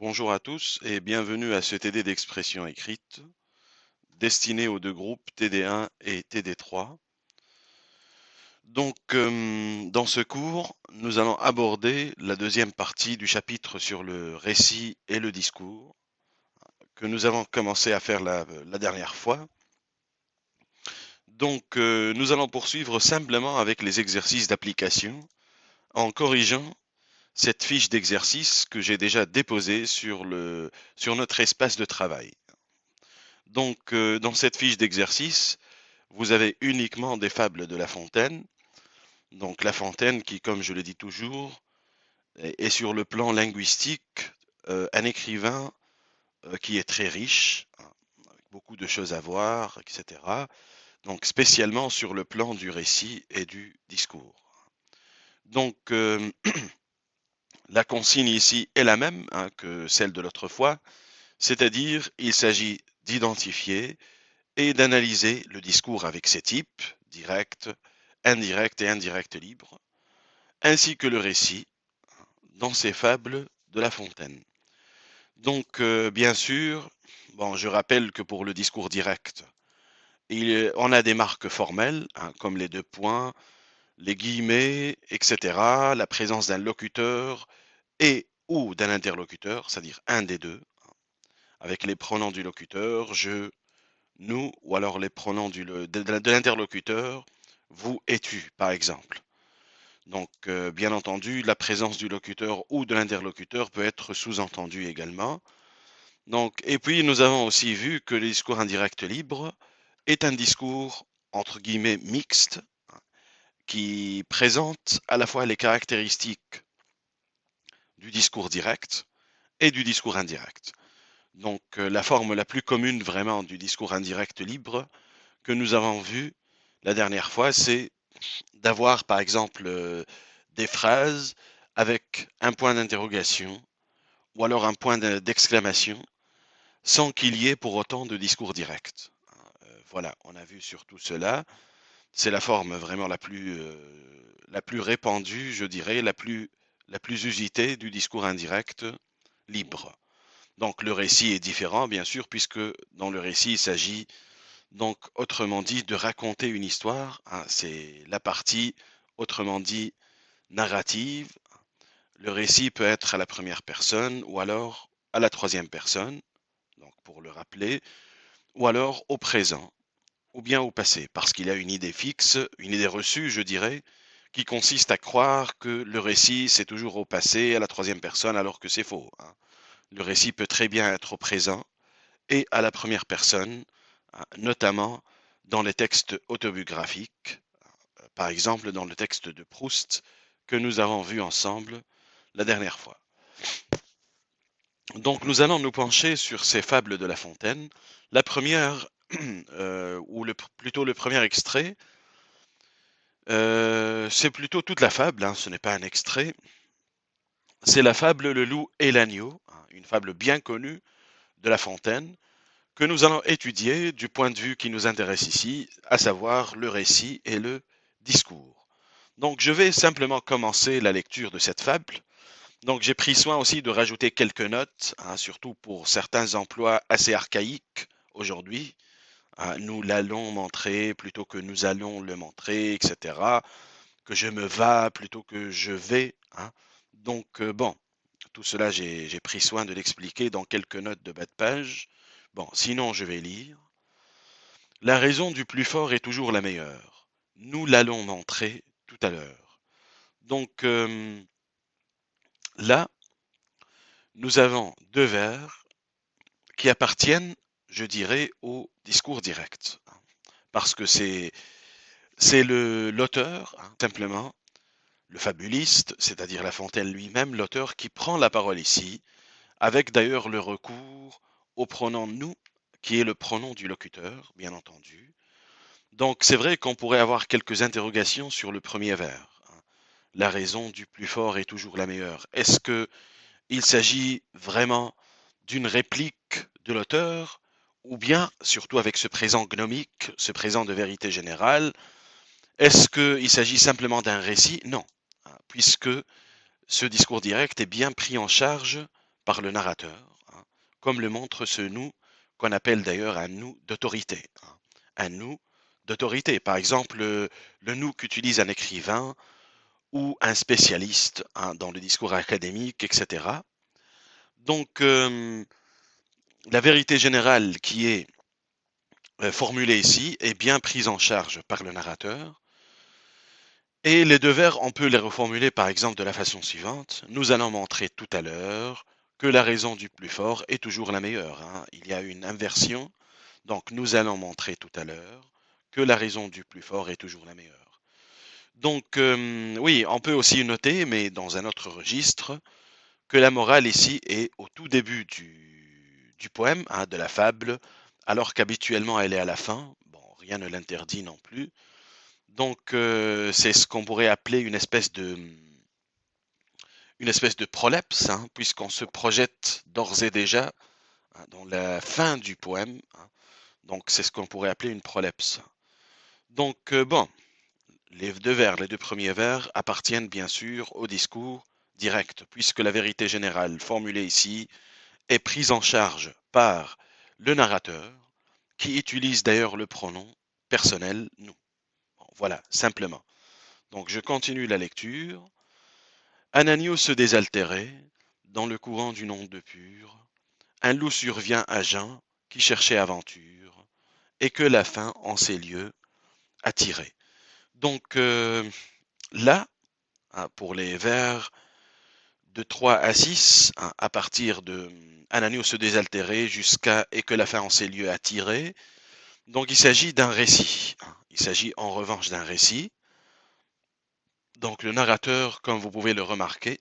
Bonjour à tous et bienvenue à ce TD d'expression écrite destiné aux deux groupes TD1 et TD3. Donc, dans ce cours, nous allons aborder la deuxième partie du chapitre sur le récit et le discours que nous avons commencé à faire la dernière fois. Donc, nous allons poursuivre simplement avec les exercices d'application en corrigeant cette fiche d'exercice que j'ai déjà déposée sur notre espace de travail. Donc, dans cette fiche d'exercice, vous avez uniquement des fables de La Fontaine. Donc, La Fontaine qui, comme je le dis toujours, est sur le plan linguistique un écrivain qui est très riche, hein, avec beaucoup de choses à voir, etc. Donc, spécialement sur le plan du récit et du discours. Donc, la consigne ici est la même hein, que celle de l'autre fois, c'est-à-dire il s'agit d'identifier et d'analyser le discours avec ses types, direct, indirect et indirect libre, ainsi que le récit dans ses fables de La Fontaine. Donc, bien sûr, bon, je rappelle que pour le discours direct, on a des marques formelles, hein, comme les deux points, les guillemets, etc., la présence d'un locuteur et ou d'un interlocuteur, c'est-à-dire un des deux, avec les pronoms du locuteur, je, nous, ou alors les pronoms de l'interlocuteur, vous et tu, par exemple. Donc, bien entendu, la présence du locuteur ou de l'interlocuteur peut être sous-entendue également. Donc, et puis, nous avons aussi vu que le discours indirect libre est un discours, entre guillemets, mixte, qui présente à la fois les caractéristiques du discours direct et du discours indirect. Donc, la forme la plus commune vraiment du discours indirect libre que nous avons vu la dernière fois, c'est d'avoir, par exemple, des phrases avec un point d'interrogation ou alors un point d'exclamation sans qu'il y ait pour autant de discours direct. Voilà, on a vu surtout cela. C'est la forme vraiment la plus répandue, je dirais, la plus usitée du discours indirect libre. Donc le récit est différent, bien sûr, puisque dans le récit, il s'agit donc, autrement dit, de raconter une histoire. Hein, c'est la partie, autrement dit, narrative. Le récit peut être à la première personne ou alors à la troisième personne, donc pour le rappeler, ou alors au présent ou bien au passé, parce qu'il y a une idée fixe, une idée reçue, je dirais, qui consiste à croire que le récit, c'est toujours au passé, à la troisième personne, alors que c'est faux. Hein. Le récit peut très bien être au présent et à la première personne, hein, notamment dans les textes autobiographiques, par exemple dans le texte de Proust que nous avons vu ensemble la dernière fois. Donc nous allons nous pencher sur ces fables de La Fontaine. La première, ou plutôt le premier extrait, c'est plutôt toute la fable, hein, ce n'est pas un extrait. C'est la fable Le loup et l'agneau, hein, une fable bien connue de La Fontaine, que nous allons étudier du point de vue qui nous intéresse ici, à savoir le récit et le discours. Donc je vais simplement commencer la lecture de cette fable. Donc j'ai pris soin aussi de rajouter quelques notes, hein, surtout pour certains emplois assez archaïques aujourd'hui. Hein, nous l'allons montrer plutôt que nous allons le montrer, etc. Que je me vas plutôt que je vais. Hein. Donc bon, tout cela j'ai pris soin de l'expliquer dans quelques notes de bas de page. Bon, sinon je vais lire. La raison du plus fort est toujours la meilleure. Nous l'allons montrer tout à l'heure. Donc là, nous avons deux vers qui appartiennent, je dirais, au discours direct. Parce que c'est l'auteur, hein, simplement, le fabuliste, c'est-à-dire La Fontaine lui-même, l'auteur qui prend la parole ici, avec d'ailleurs le recours au pronom nous, qui est le pronom du locuteur, bien entendu. Donc c'est vrai qu'on pourrait avoir quelques interrogations sur le premier vers. Hein. La raison du plus fort est toujours la meilleure. Est-ce que il s'agit vraiment d'une réplique de l'auteur, ou bien, surtout avec ce présent gnomique, ce présent de vérité générale, est-ce qu'il s'agit simplement d'un récit? Non, hein, puisque ce discours direct est bien pris en charge par le narrateur, hein, comme le montre ce nous qu'on appelle d'ailleurs un nous d'autorité, hein. Un nous d'autorité, par exemple le nous qu'utilise un écrivain ou un spécialiste, hein, dans le discours académique, etc. Donc la vérité générale qui est formulée ici est bien prise en charge par le narrateur. Et les deux vers, on peut les reformuler par exemple de la façon suivante. Nous allons montrer tout à l'heure que la raison du plus fort est toujours la meilleure, hein. Il y a une inversion. Donc nous allons montrer tout à l'heure que la raison du plus fort est toujours la meilleure. Donc oui, on peut aussi noter, mais dans un autre registre, que la morale ici est au tout début du poème, hein, de la fable, alors qu'habituellement elle est à la fin. Bon, rien ne l'interdit non plus. Donc c'est ce qu'on pourrait appeler une espèce de prolepse, hein, puisqu'on se projette d'ores et déjà, hein, dans la fin du poème, hein. Donc c'est ce qu'on pourrait appeler une prolepse. Donc bon, les deux vers, les deux premiers vers appartiennent bien sûr au discours direct, puisque la vérité générale formulée ici est prise en charge par le narrateur, qui utilise d'ailleurs le pronom personnel nous. Bon, voilà, simplement. Donc je continue la lecture. Ananias se désaltérait, dans le courant d'une onde pure. Un loup survient à Jean, qui cherchait aventure, et que la faim en ces lieux attirait. Donc là, hein, pour les vers de 3 à 6, hein, à partir de Ananias se désaltérait jusqu'à et que la faim en ces lieux attirait. Donc il s'agit d'un récit, hein. Il s'agit en revanche d'un récit. Donc le narrateur, comme vous pouvez le remarquer,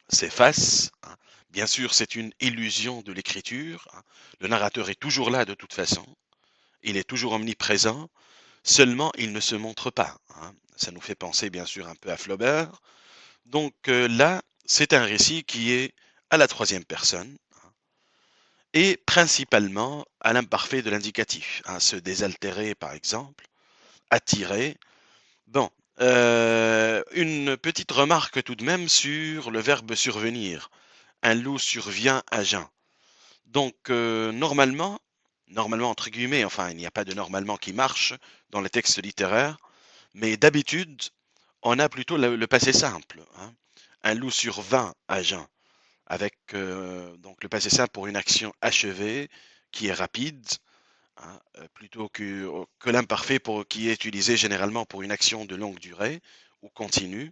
s'efface, hein. Bien sûr, c'est une illusion de l'écriture, hein. Le narrateur est toujours là de toute façon. Il est toujours omniprésent. Seulement, il ne se montre pas, hein. Ça nous fait penser bien sûr un peu à Flaubert. Donc là, c'est un récit qui est à la troisième personne, hein, et principalement à l'imparfait de l'indicatif, hein, se désaltérer par exemple, attirer. Bon, une petite remarque tout de même sur le verbe survenir. Un loup survient à Jean. Donc normalement entre guillemets, enfin il n'y a pas de normalement qui marche dans les textes littéraires, mais d'habitude on a plutôt le passé simple, hein. Un loup survint à Jean, avec donc le passé simple pour une action achevée qui est rapide, hein, plutôt que l'imparfait qui est utilisé généralement pour une action de longue durée ou continue.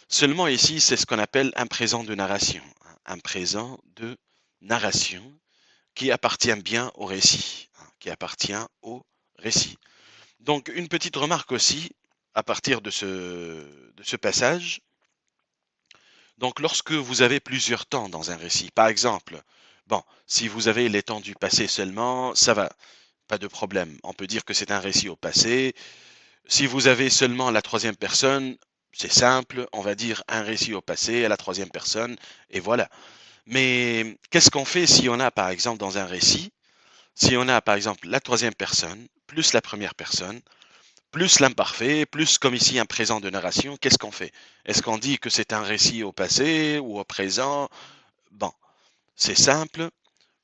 Seulement ici, c'est ce qu'on appelle un présent de narration, hein, un présent de narration qui appartient bien au récit, hein, qui appartient au récit. Donc une petite remarque aussi à partir de ce passage. Donc lorsque vous avez plusieurs temps dans un récit, par exemple, bon, si vous avez les temps du passé seulement, ça va, pas de problème. On peut dire que c'est un récit au passé. Si vous avez seulement la troisième personne, c'est simple, on va dire un récit au passé à la troisième personne, et voilà. Mais qu'est-ce qu'on fait si on a, par exemple, dans un récit, si on a, par exemple, la troisième personne, plus la première personne, plus l'imparfait, plus comme ici un présent de narration, qu'est-ce qu'on fait? Est-ce qu'on dit que c'est un récit au passé ou au présent? Bon, c'est simple.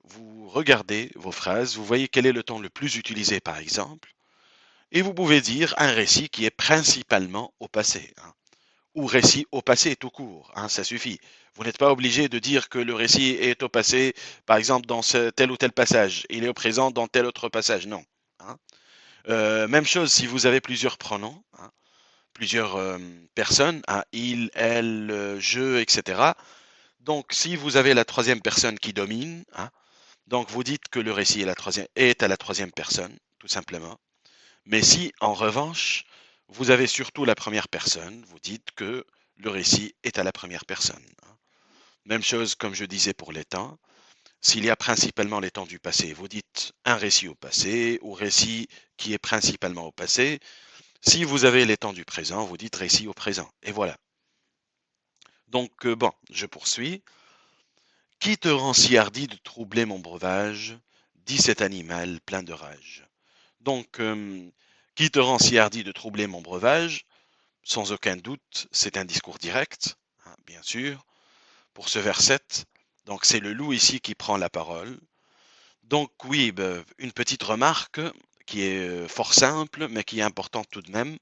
Vous regardez vos phrases, vous voyez quel est le temps le plus utilisé, par exemple, et vous pouvez dire un récit qui est principalement au passé, hein, ou récit au passé tout court, hein, ça suffit. Vous n'êtes pas obligé de dire que le récit est au passé, par exemple, dans tel ou tel passage, il est au présent dans tel autre passage, non, hein. Même chose si vous avez plusieurs pronoms, hein, plusieurs personnes, hein, il, elle, je, etc. Donc, si vous avez la troisième personne qui domine, hein, donc vous dites que le récit est à la troisième personne, tout simplement. Mais si, en revanche, vous avez surtout la première personne, vous dites que le récit est à la première personne, hein. Même chose, comme je disais pour les temps. S'il y a principalement les temps du passé, vous dites un récit au passé ou récit qui est principalement au passé. Si vous avez les temps du présent, vous dites récit au présent. Et voilà. Donc, bon, je poursuis. Qui te rend si hardi de troubler mon breuvage? Dit cet animal plein de rage. Donc, qui te rend si hardi de troubler mon breuvage? Sans aucun doute, c'est un discours direct, hein, bien sûr, pour ce verset. Donc c'est le loup ici qui prend la parole. Donc oui, une petite remarque qui est fort simple, mais qui est importante tout de même.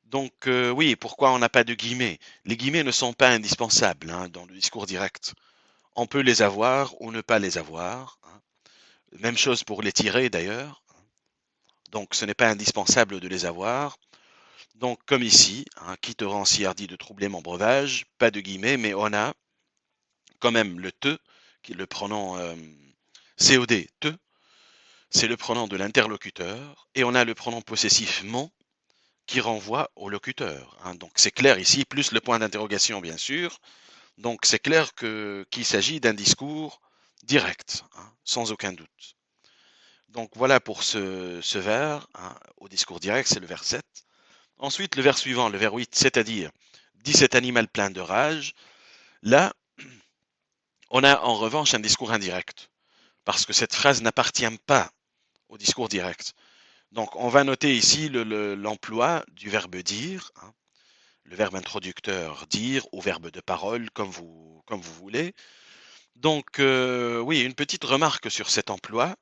Donc oui, pourquoi on n'a pas de guillemets? Les guillemets ne sont pas indispensables hein, dans le discours direct. On peut les avoir ou ne pas les avoir, hein. Même chose pour les tirer d'ailleurs. Donc ce n'est pas indispensable de les avoir. Donc comme ici, hein, qui te rend si hardi de troubler mon breuvage, pas de guillemets, mais on a quand même le te, qui est le pronom COD, te, c'est le pronom de l'interlocuteur, et on a le pronom possessif mon qui renvoie au locuteur, hein. Donc c'est clair ici, plus le point d'interrogation bien sûr. Donc c'est clair qu'il s'agit d'un discours direct, hein, sans aucun doute. Donc voilà pour ce vers, hein, au discours direct, c'est le vers 7. Ensuite, le vers suivant, le vers 8, c'est-à-dire dit cet animal plein de rage. Là, on a en revanche un discours indirect, parce que cette phrase n'appartient pas au discours direct. Donc on va noter ici l'emploi du verbe dire, hein, le verbe introducteur dire, ou verbe de parole, comme vous voulez. Donc oui, une petite remarque sur cet emploi.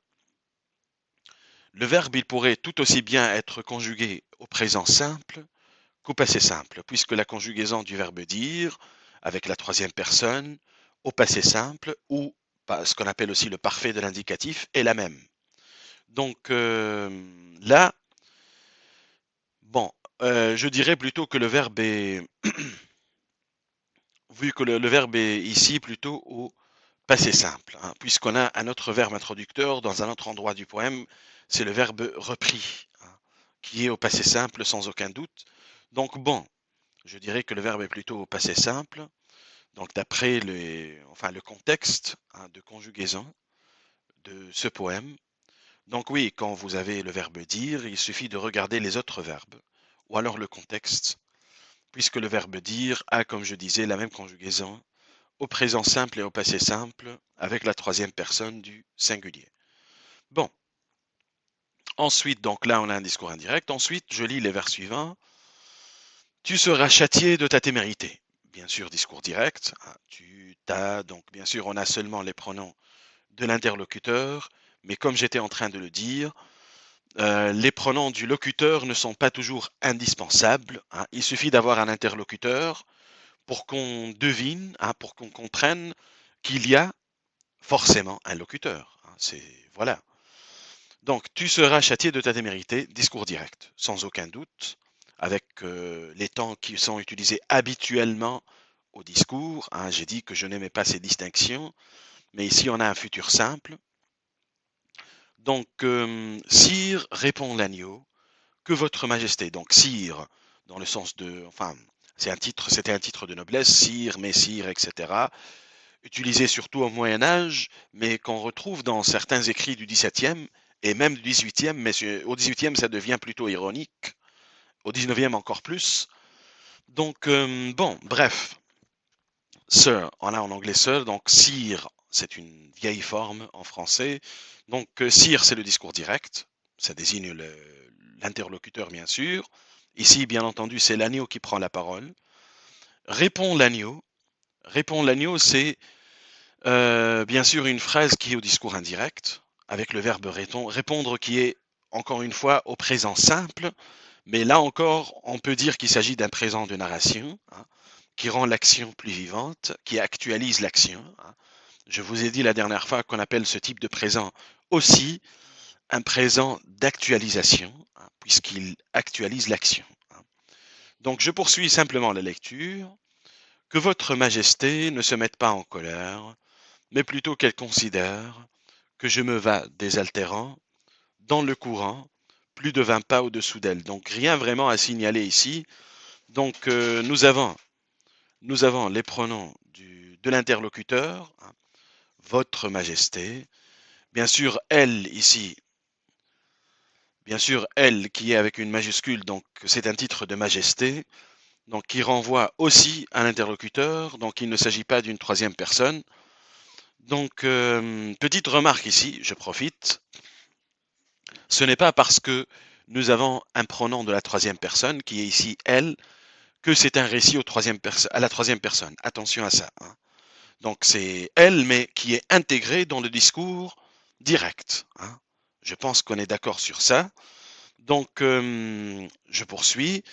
Le verbe, il pourrait tout aussi bien être conjugué au présent simple qu'au passé simple, puisque la conjugaison du verbe dire, avec la troisième personne, au passé simple, ou ce qu'on appelle aussi le parfait de l'indicatif, est la même. Donc là, bon, je dirais plutôt que le verbe est, vu que le verbe est ici plutôt au passé simple, hein, puisqu'on a un autre verbe introducteur dans un autre endroit du poème, c'est le verbe repris, hein, qui est au passé simple sans aucun doute. Donc bon, je dirais que le verbe est plutôt au passé simple, donc d'après le contexte hein, de conjugaison de ce poème. Donc oui, quand vous avez le verbe dire, il suffit de regarder les autres verbes, ou alors le contexte, puisque le verbe dire a, comme je disais, la même conjugaison au présent simple et au passé simple, avec la troisième personne du singulier. Bon, ensuite, donc là, on a un discours indirect. Ensuite, je lis les vers suivants. Tu seras châtié de ta témérité. Bien sûr, discours direct. Tu, t'as, donc bien sûr, on a seulement les pronoms de l'interlocuteur, mais comme j'étais en train de le dire, les pronoms du locuteur ne sont pas toujours indispensables, hein. Il suffit d'avoir un interlocuteur pour qu'on devine, hein, pour qu'on comprenne qu'il y a forcément un locuteur, hein. Voilà. Donc, tu seras châtié de ta témérité, discours direct, sans aucun doute, avec les temps qui sont utilisés habituellement au discours, hein. J'ai dit que je n'aimais pas ces distinctions, mais ici on a un futur simple. Donc, sire, répond l'agneau, que votre majesté. Donc, sire, dans le sens de, enfin, c'était un titre de noblesse, sire, messire, etc. Utilisé surtout au Moyen Âge, mais qu'on retrouve dans certains écrits du XVIIe et même du XVIIIe, mais au XVIIIe ça devient plutôt ironique, au XIXe encore plus. Donc, bon, bref, sir, on a en anglais sir, donc sire, c'est une vieille forme en français. Donc, sire, c'est le discours direct, ça désigne l'interlocuteur, bien sûr. Ici, bien entendu, c'est l'agneau qui prend la parole. Répond l'agneau. Répond l'agneau, c'est bien sûr une phrase qui est au discours indirect, avec le verbe répondre qui est, encore une fois, au présent simple. Mais là encore, on peut dire qu'il s'agit d'un présent de narration, hein, qui rend l'action plus vivante, qui actualise l'action, hein. Je vous ai dit la dernière fois qu'on appelle ce type de présent aussi un présent d'actualisation, hein, puisqu'il actualise l'action, hein. Donc je poursuis simplement la lecture. Que votre majesté ne se mette pas en colère, mais plutôt qu'elle considère que je me vas désaltérant dans le courant, plus de 20 pas au-dessous d'elle. Donc rien vraiment à signaler ici. Donc nous avons les pronoms de l'interlocuteur, hein, votre majesté. Bien sûr, elle ici, bien sûr, elle qui est avec une majuscule, donc c'est un titre de majesté, donc qui renvoie aussi à l'interlocuteur, donc il ne s'agit pas d'une troisième personne. Donc, petite remarque ici, je profite. Ce n'est pas parce que nous avons un pronom de la troisième personne, qui est ici elle, que c'est un récit à la troisième personne. Attention à ça, hein. Donc c'est elle, mais qui est intégrée dans le discours direct, hein. Je pense qu'on est d'accord sur ça. Donc, je poursuis.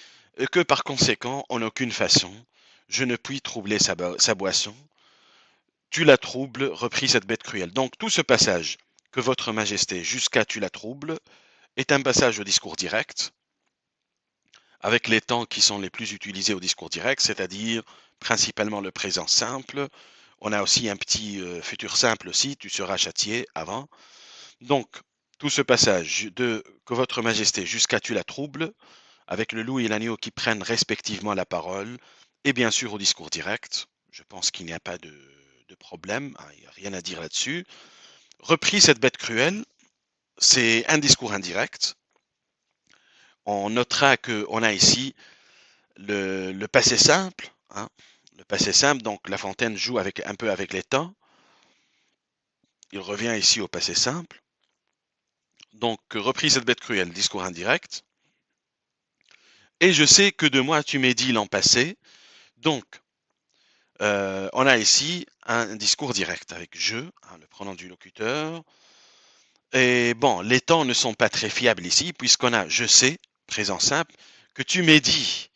Que par conséquent, en aucune façon, je ne puis troubler sa boisson. Tu la troubles, reprit cette bête cruelle. Donc, tout ce passage, que votre majesté, jusqu'à tu la troubles, est un passage au discours direct, avec les temps qui sont les plus utilisés au discours direct, c'est-à-dire principalement le présent simple. On a aussi un petit futur simple aussi, tu seras châtié avant. Donc, tout ce passage de que votre majesté, jusqu'à tu la troubles, avec le loup et l'agneau qui prennent respectivement la parole, et bien sûr au discours direct, je pense qu'il n'y a pas de problème, hein, il n'y a rien à dire là-dessus. Repris cette bête cruelle, c'est un discours indirect. On notera qu'on a ici le passé simple, hein, le passé simple, donc La Fontaine joue un peu avec les temps. Il revient ici au passé simple. Donc, repris cette bête cruelle, discours indirect. Et je sais que de moi tu m'es dit l'an passé. Donc, on a ici un discours direct avec je, hein, le pronom du locuteur. Et bon, les temps ne sont pas très fiables ici, puisqu'on a je sais, présent simple, que tu m'es dit.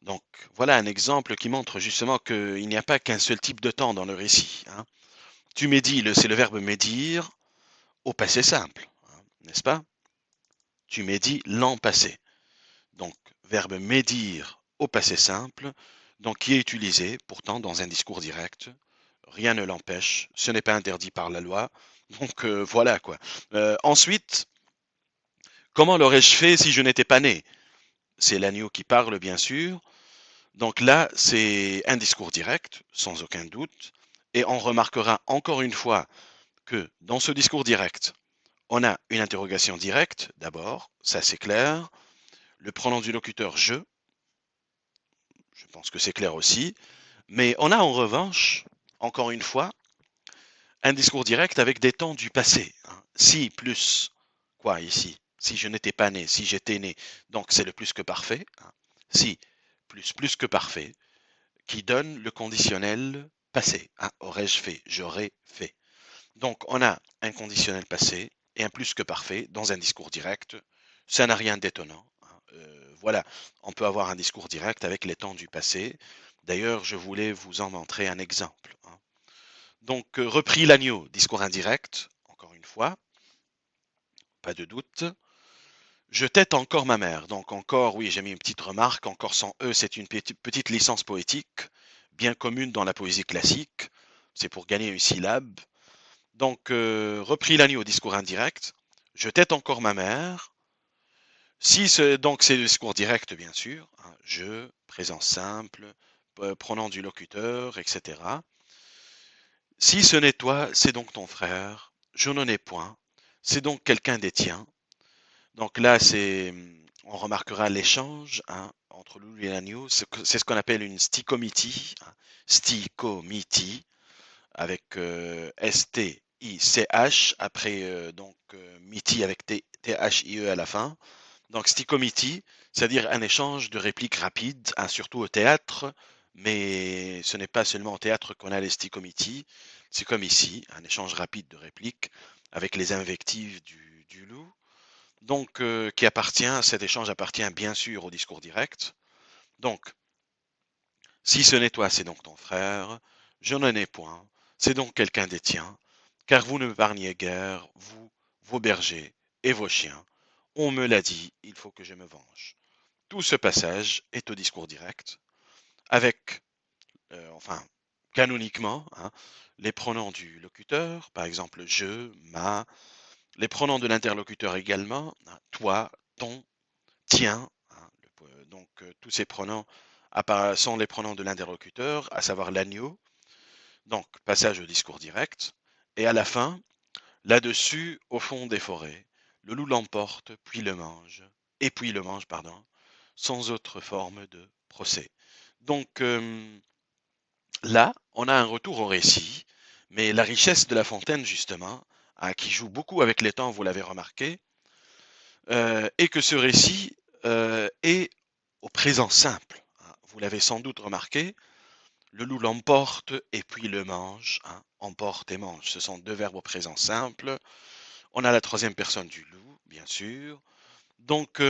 Donc, voilà un exemple qui montre justement qu'il n'y a pas qu'un seul type de temps dans le récit, hein. Tu m'es dit, c'est le verbe médire au passé simple, hein, n'est-ce pas? Tu m'es dit l'an passé. Donc, verbe médire au passé simple, donc qui est utilisé pourtant dans un discours direct. Rien ne l'empêche, ce n'est pas interdit par la loi. Donc voilà quoi. Ensuite, comment l'aurais-je fait si je n'étais pas né? C'est l'agneau qui parle bien sûr. Donc là, c'est un discours direct, sans aucun doute. Et on remarquera encore une fois que dans ce discours direct, on a une interrogation directe d'abord, ça c'est clair. Le pronom du locuteur je pense que c'est clair aussi. Mais on a en revanche, encore une fois, un discours direct avec des temps du passé, hein. Si plus quoi ici? Si je n'étais pas né, si j'étais né, donc c'est le plus que parfait, hein. Si plus que parfait, qui donne le conditionnel passé, hein. Aurais-je fait, j'aurais fait. Donc on a un conditionnel passé et un plus que parfait dans un discours direct. Ça n'a rien d'étonnant, hein. Voilà, on peut avoir un discours direct avec les temps du passé. D'ailleurs, je voulais vous en montrer un exemple, hein. Donc, repris l'agneau, discours indirect, encore une fois, pas de doute. Je tette encore ma mère. Donc, encore, oui, j'ai mis une petite remarque. Encore sans E, c'est une petite licence poétique, bien commune dans la poésie classique. C'est pour gagner une syllabe. Donc, repris l'agneau, discours indirect. Je tette encore ma mère. Si donc, c'est le discours direct, bien sûr, hein. Je, présent simple, pronom du locuteur, etc. Si ce n'est toi, c'est donc ton frère. Je n'en ai point. C'est donc quelqu'un des tiens. Donc là, on remarquera l'échange, hein, entre Loulou et l'agneau. C'est ce qu'on appelle une stichomitie, hein, stichomitie, avec S-T-I-C-H, après miti avec T-H-I-E à la fin. Donc stichomitie, c'est-à-dire un échange de répliques rapides, hein, surtout au théâtre, mais ce n'est pas seulement au théâtre qu'on a les stichomities, c'est comme ici, un échange rapide de répliques avec les invectives du loup. Donc, cet échange appartient bien sûr au discours direct. Donc, si ce n'est toi, c'est donc ton frère, je n'en ai point, c'est donc quelqu'un des tiens, car vous ne m'épargnez guère, vous, vos bergers et vos chiens. On me l'a dit, il faut que je me venge. Tout ce passage est au discours direct, avec, enfin, canoniquement, hein, les pronoms du locuteur, par exemple je, ma, les pronoms de l'interlocuteur également, hein, toi, ton, tien, hein, donc tous ces pronoms sont les pronoms de l'interlocuteur, à savoir l'agneau, donc passage au discours direct, et à la fin, là-dessus, au fond des forêts, le loup l'emporte, puis le mange, et puis le mange, pardon, sans autre forme de procès. Donc là, on a un retour au récit, mais la richesse de La Fontaine, justement, hein, qui joue beaucoup avec les temps, vous l'avez remarqué, et que ce récit est au présent simple, hein. Vous l'avez sans doute remarqué, Le loup l'emporte et puis le mange. Hein. Emporte et mange, ce sont deux verbes au présent simple. On a la troisième personne du loup, bien sûr. Donc,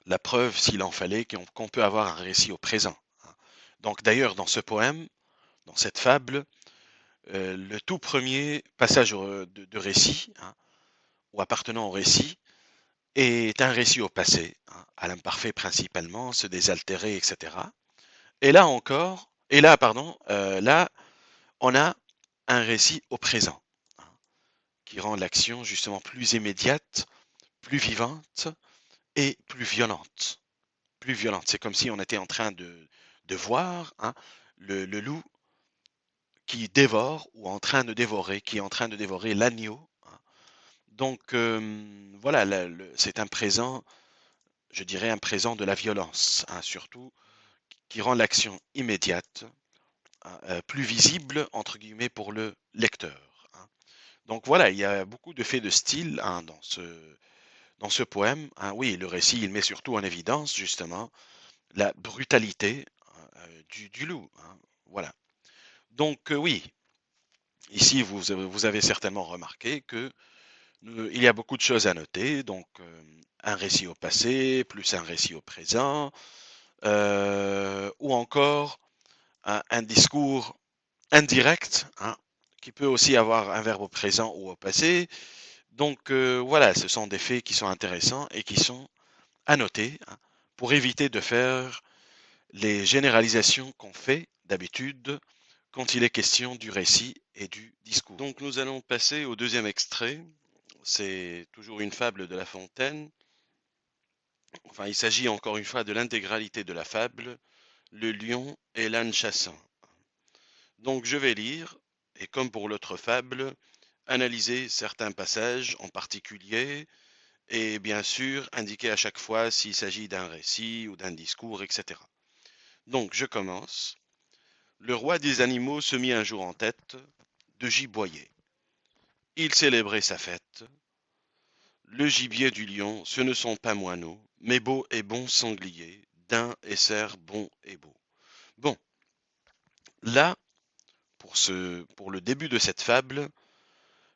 la preuve, s'il en fallait, qu'on peut avoir un récit au présent. Hein. Donc, d'ailleurs, dans ce poème, dans cette fable, le tout premier passage de récit, hein, ou appartenant au récit, est un récit au passé, hein, à l'imparfait principalement, se désaltérer, etc. Là, on a un récit au présent, hein, qui rend l'action justement plus immédiate, plus vivante et plus violente. Plus violente. C'est comme si on était en train de voir, hein, le loup qui dévore ou en train de dévorer, qui est en train de dévorer l'agneau. Hein. Donc voilà, c'est un présent, je dirais un présent de la violence, hein, surtout, qui rend l'action immédiate, hein, plus visible, entre guillemets, pour le lecteur. Hein. Donc voilà, il y a beaucoup de faits de style, hein, dans ce poème. Hein. Oui, le récit, il met surtout en évidence, justement, la brutalité, hein, du loup. Hein. Voilà. Donc oui, ici, vous avez certainement remarqué que il y a beaucoup de choses à noter. Donc, un récit au passé, plus un récit au présent, ou encore un discours indirect, hein, qui peut aussi avoir un verbe au présent ou au passé. Donc, voilà, ce sont des faits qui sont intéressants et qui sont à noter, hein, pour éviter de faire les généralisations qu'on fait d'habitude quand il est question du récit et du discours. Donc nous allons passer au deuxième extrait. C'est toujours une fable de La Fontaine. Enfin, il s'agit encore une fois de l'intégralité de la fable, le lion et l'âne chassant. Donc je vais lire, et comme pour l'autre fable, analyser certains passages en particulier, et bien sûr indiquer à chaque fois s'il s'agit d'un récit ou d'un discours, etc. Donc je commence. Le roi des animaux se mit un jour en tête de giboyer. Il célébrait sa fête. Le gibier du lion, ce ne sont pas moineaux, mais beaux et bons sangliers, daims et cerfs bons et beaux. Bon, là, pour le début de cette fable,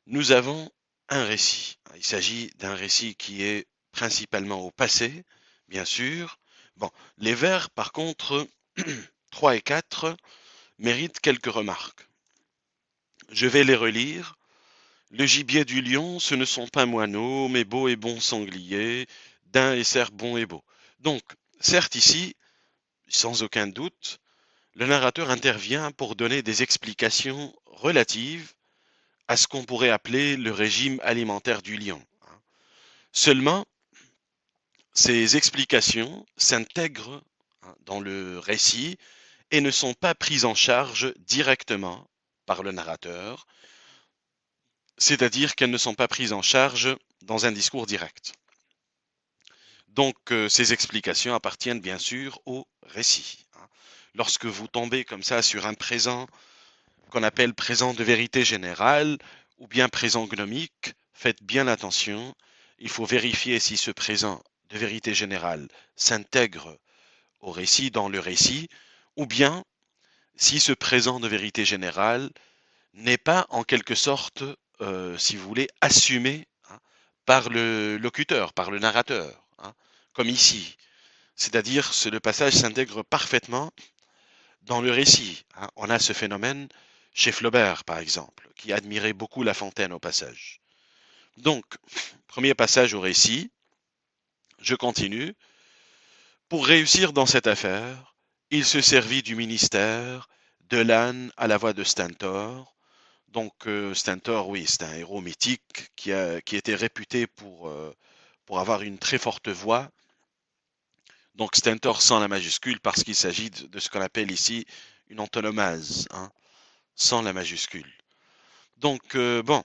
nous avons un récit. Il s'agit d'un récit qui est principalement au passé, bien sûr. Bon, les vers, par contre, 3 et 4, méritent quelques remarques. Je vais les relire. Le gibier du lion, ce ne sont pas moineaux, mais beaux et bons sangliers, daims et cerfs bons et beaux. Donc, certes ici, sans aucun doute, le narrateur intervient pour donner des explications relatives à ce qu'on pourrait appeler le régime alimentaire du lion. Seulement, ces explications s'intègrent, hein, dans le récit et ne sont pas prises en charge directement par le narrateur, c'est-à-dire qu'elles ne sont pas prises en charge dans un discours direct. Donc, ces explications appartiennent bien sûr au récit. Hein. Lorsque vous tombez comme ça sur un présent qu'on appelle présent de vérité générale ou bien présent gnomique, faites bien attention. Il faut vérifier si ce présent de vérité générale s'intègre au récit, dans le récit, ou bien si ce présent de vérité générale n'est pas en quelque sorte, si vous voulez, assumé, hein, par le locuteur, par le narrateur, hein, comme ici. C'est-à-dire que le passage s'intègre parfaitement dans le récit. Hein. On a ce phénomène chez Flaubert, par exemple, qui admirait beaucoup La Fontaine au passage. Donc, premier passage au récit, je continue. Pour réussir dans cette affaire, il se servit du ministère, de l'âne à la voix de Stentor. Donc, Stentor, oui, c'est un héros mythique qui était réputé pour avoir une très forte voix. Donc, Stentor sans la majuscule parce qu'il s'agit de ce qu'on appelle ici une antonomase, hein, sans la majuscule. Donc, bon,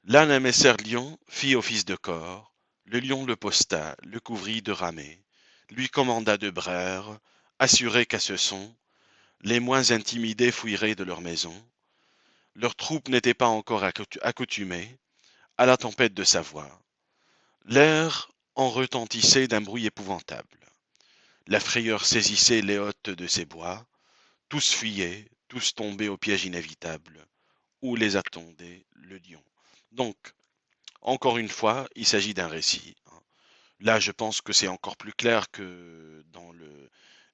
l'âne émissaire lion fit office de corps, le lion le posta, le couvrit de ramée, lui commanda de braire, assuré qu'à ce son, les moins intimidés fuiraient de leur maison. Leurs troupes n'étaient pas encore accoutumées à la tempête de sa voix. L'air en retentissait d'un bruit épouvantable. La frayeur saisissait les hôtes de ces bois. tous fuyaient, tous tombaient au piège inévitable, où les attendait le lion. Donc, encore une fois, il s'agit d'un récit. Là, je pense que c'est encore plus clair que dans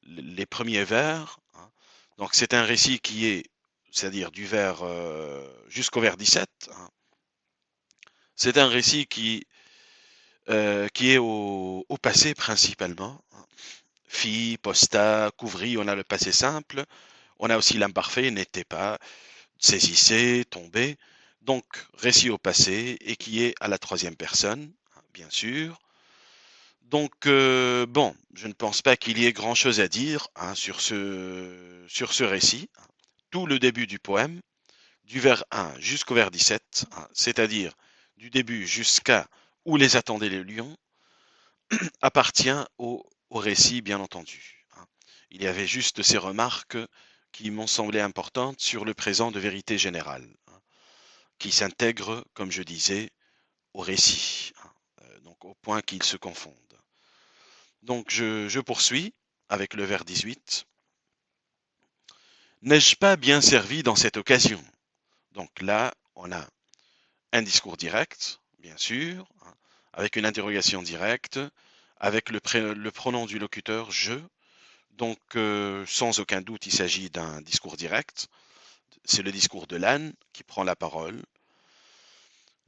les premiers vers. Donc, c'est un récit qui est, c'est-à-dire du vers jusqu'au vers 17. C'est un récit qui est au passé principalement. Fit, posta, couvrit, on a le passé simple. On a aussi l'imparfait, n'était pas, saisissait, tombait. Donc, récit au passé et qui est à la troisième personne, bien sûr. Donc, bon, je ne pense pas qu'il y ait grand-chose à dire sur ce récit. Tout le début du poème, du vers 1 jusqu'au vers 17, c'est-à-dire du début jusqu'à où les attendait les lions, appartient au récit, bien entendu. Il y avait juste ces remarques qui m'ont semblé importantes sur le présent de vérité générale, qui s'intègrent, comme je disais, au récit, donc au point qu'ils se confondent. Donc je poursuis avec le vers 18. N'ai-je pas bien servi dans cette occasion? Donc là, on a un discours direct, bien sûr, avec une interrogation directe, avec le pronom du locuteur je. Donc, sans aucun doute, il s'agit d'un discours direct. C'est le discours de l'âne qui prend la parole.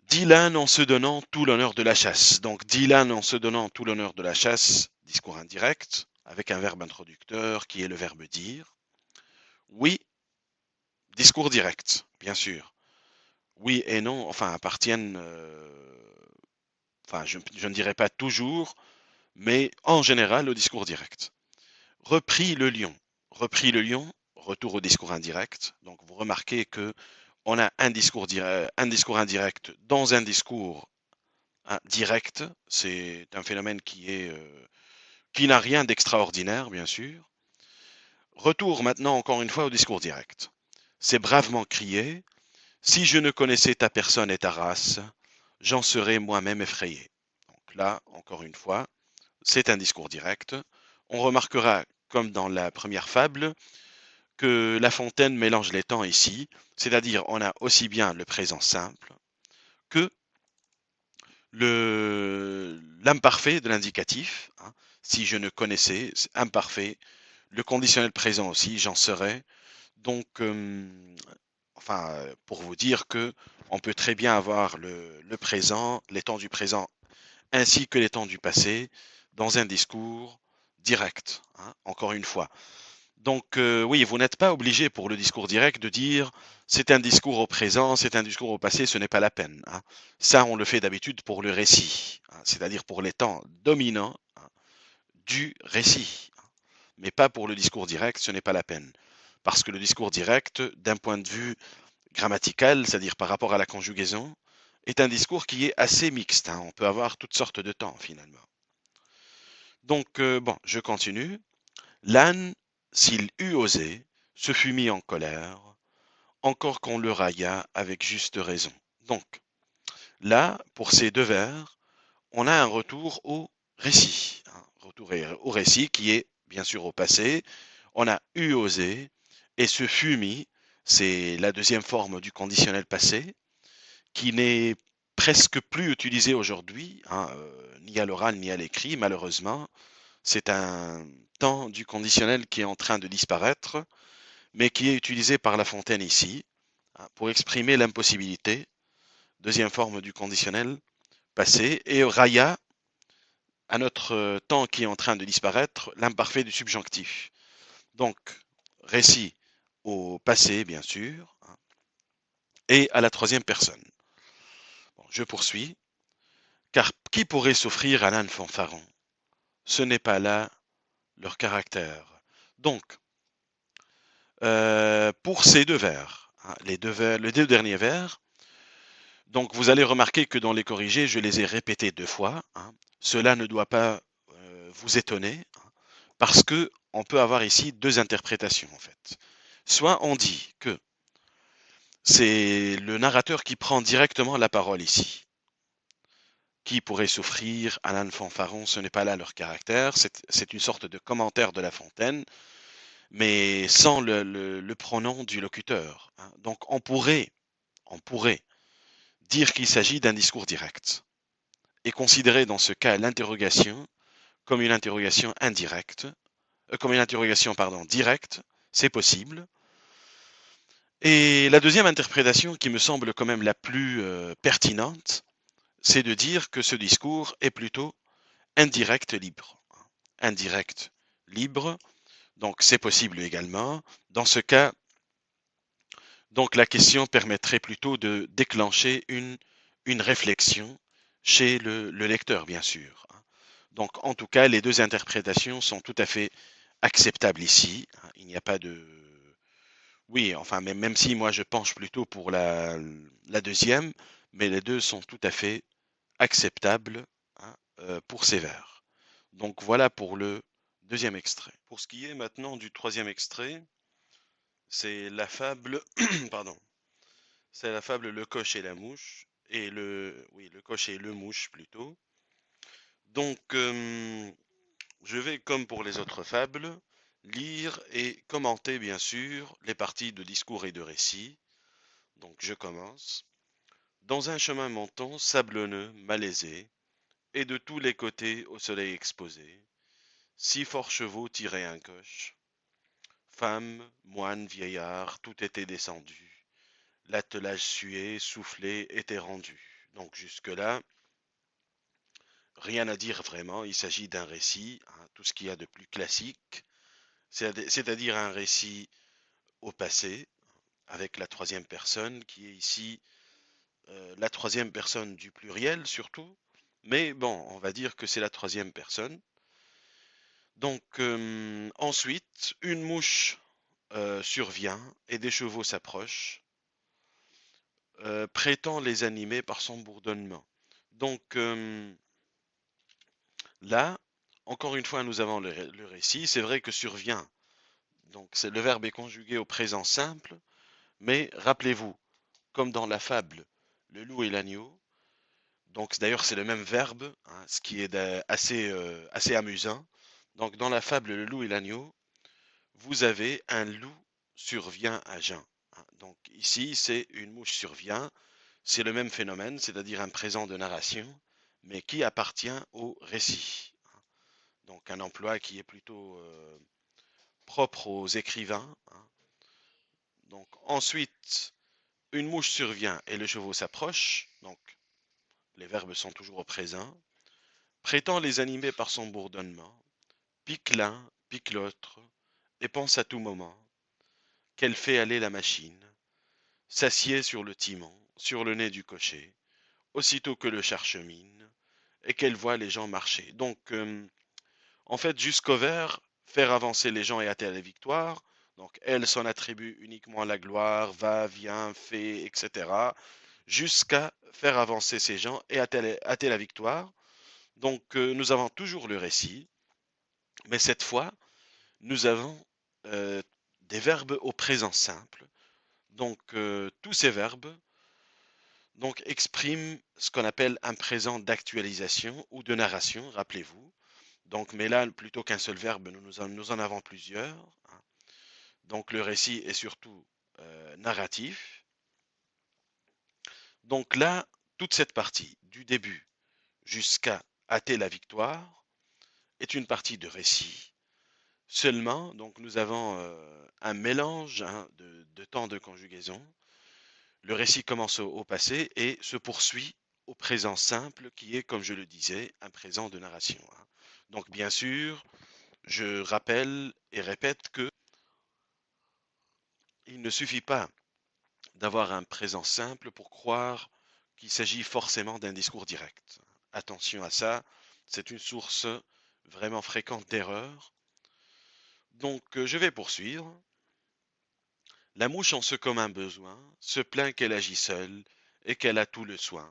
Dit l'âne en se donnant tout l'honneur de la chasse. Donc, dit l'âne en se donnant tout l'honneur de la chasse, discours indirect, avec un verbe introducteur qui est le verbe dire. Oui, discours direct, bien sûr. Oui et non, enfin, appartiennent, enfin, je ne dirais pas toujours, mais en général au discours direct. Repris le lion. Repris le lion, retour au discours indirect. Donc vous remarquez que on a un discours indirect dans un discours direct. C'est un phénomène qui n'a rien d'extraordinaire, bien sûr. Retour maintenant encore une fois au discours direct. C'est bravement crié. Si je ne connaissais ta personne et ta race, j'en serais moi-même effrayé. Donc là, encore une fois, c'est un discours direct. On remarquera, comme dans la première fable, que La Fontaine mélange les temps ici, c'est-à-dire on a aussi bien le présent simple que l'imparfait de l'indicatif. Si je ne connaissais, c'est imparfait. Le conditionnel présent aussi, j'en serais. Donc, enfin, pour vous dire que on peut très bien avoir le présent, les temps du présent, ainsi que les temps du passé, dans un discours direct. Encore une fois. Donc, oui, vous n'êtes pas obligé pour le discours direct de dire c'est un discours au présent, c'est un discours au passé, ce n'est pas la peine. Ça, on le fait d'habitude pour le récit, c'est-à-dire pour les temps dominants du récit, mais pas pour le discours direct, ce n'est pas la peine. Parce que le discours direct, d'un point de vue grammatical, c'est-à-dire par rapport à la conjugaison, est un discours qui est assez mixte. On peut avoir toutes sortes de temps finalement. Donc, bon, je continue. L'âne, s'il eût osé, se fût mis en colère, encore qu'on le raillât avec juste raison. Donc, là, pour ces deux vers, on a un retour au récit. Retour au récit qui est bien sûr au passé. On a eu osé et se fût mis, c'est la deuxième forme du conditionnel passé, qui n'est presque plus utilisé aujourd'hui, ni à l'oral ni à l'écrit, malheureusement. C'est un temps du conditionnel qui est en train de disparaître, mais qui est utilisé par La Fontaine ici, pour exprimer l'impossibilité, deuxième forme du conditionnel passé, et raya, à notre temps qui est en train de disparaître, l'imparfait du subjonctif. Donc, récit au passé, bien sûr, et à la troisième personne. Bon, je poursuis. Car qui pourrait s'offrir à l'âne fanfaron? Ce n'est pas là leur caractère. Donc, pour ces deux vers, les deux derniers vers, donc vous allez remarquer que dans les corrigés, je les ai répétés deux fois. Cela ne doit pas vous étonner, parce que on peut avoir ici deux interprétations en fait. Soit on dit que c'est le narrateur qui prend directement la parole ici. Qui pourrait s'offrir à l'âne fanfaron, ce n'est pas là leur caractère. C'est une sorte de commentaire de La Fontaine. mais sans le pronom du locuteur, hein. Donc on pourrait dire qu'il s'agit d'un discours direct et considérer dans ce cas l'interrogation comme une interrogation indirecte, comme une interrogation, pardon, directe, c'est possible. Et la deuxième interprétation qui me semble quand même la plus pertinente, c'est de dire que ce discours est plutôt indirect libre. Indirect libre, donc c'est possible également. Dans ce cas, donc la question permettrait plutôt de déclencher une réflexion chez le lecteur, bien sûr. Donc en tout cas, les deux interprétations sont tout à fait acceptables ici. Il n'y a pas de... Oui, enfin, même si moi je penche plutôt pour la deuxième, mais les deux sont tout à fait acceptables, hein, pour ces vers. Donc voilà pour le deuxième extrait. Pour ce qui est maintenant du troisième extrait, c'est la fable, pardon, c'est la fable Le coche et la mouche, et oui, le coche et le mouche plutôt. Donc, je vais, comme pour les autres fables, lire et commenter bien sûr les parties de discours et de récit. Donc je commence. Dans un chemin montant, sablonneux, malaisé, et de tous les côtés au soleil exposé, 6 forts chevaux tiraient un coche. Femmes, moines, vieillards, tout était descendu. L'attelage sué, soufflé, était rendu. Donc jusque-là, rien à dire vraiment, il s'agit d'un récit, hein, tout ce qu'il y a de plus classique, c'est-à-dire un récit au passé, avec la troisième personne, qui est ici la troisième personne du pluriel surtout, mais bon, on va dire que c'est la troisième personne. Donc ensuite, une mouche survient et des chevaux s'approchent, prétend les animer par son bourdonnement. Donc là, encore une fois, nous avons le récit. C'est vrai que survient, donc le verbe est conjugué au présent simple, mais rappelez-vous, comme dans la fable, le loup et l'agneau, donc d'ailleurs c'est le même verbe, hein, ce qui est assez amusant. Donc dans la fable Le loup et l'agneau, vous avez un loup survient à jeun, hein. Donc ici c'est une mouche survient, c'est le même phénomène, c'est-à-dire un présent de narration, mais qui appartient au récit. Donc un emploi qui est plutôt propre aux écrivains, hein. Donc ensuite, une mouche survient et le chevaux s'approche. Donc les verbes sont toujours au présent. Prétend les animer par son bourdonnement. Pique l'un, pique l'autre, et pense à tout moment qu'elle fait aller la machine. S'assied sur le timon, sur le nez du cocher, aussitôt que le char chemine, et qu'elle voit les gens marcher. Donc en fait, jusqu'au vers, faire avancer les gens et hâter à la victoire. Donc, elle s'en attribue uniquement la gloire, va, vient, fait, etc. Jusqu'à faire avancer ces gens et hâter la victoire. Donc, nous avons toujours le récit, mais cette fois, nous avons euh, des verbes au présent simple. Donc, tous ces verbes donc, expriment ce qu'on appelle un présent d'actualisation ou de narration, rappelez-vous. Donc, mais là, plutôt qu'un seul verbe, nous en avons plusieurs, hein. Donc, le récit est surtout narratif. Donc là, toute cette partie, du début jusqu'à hâter la victoire, est une partie de récit. Seulement, donc nous avons un mélange, hein, de temps de conjugaison. Le récit commence au passé et se poursuit au présent simple, qui est, comme je le disais, un présent de narration, hein. Donc, bien sûr, je rappelle et répète que il ne suffit pas d'avoir un présent simple pour croire qu'il s'agit forcément d'un discours direct. Attention à ça, c'est une source vraiment fréquente d'erreurs. Donc je vais poursuivre. La mouche en ce commun besoin se plaint qu'elle agit seule et qu'elle a tout le soin.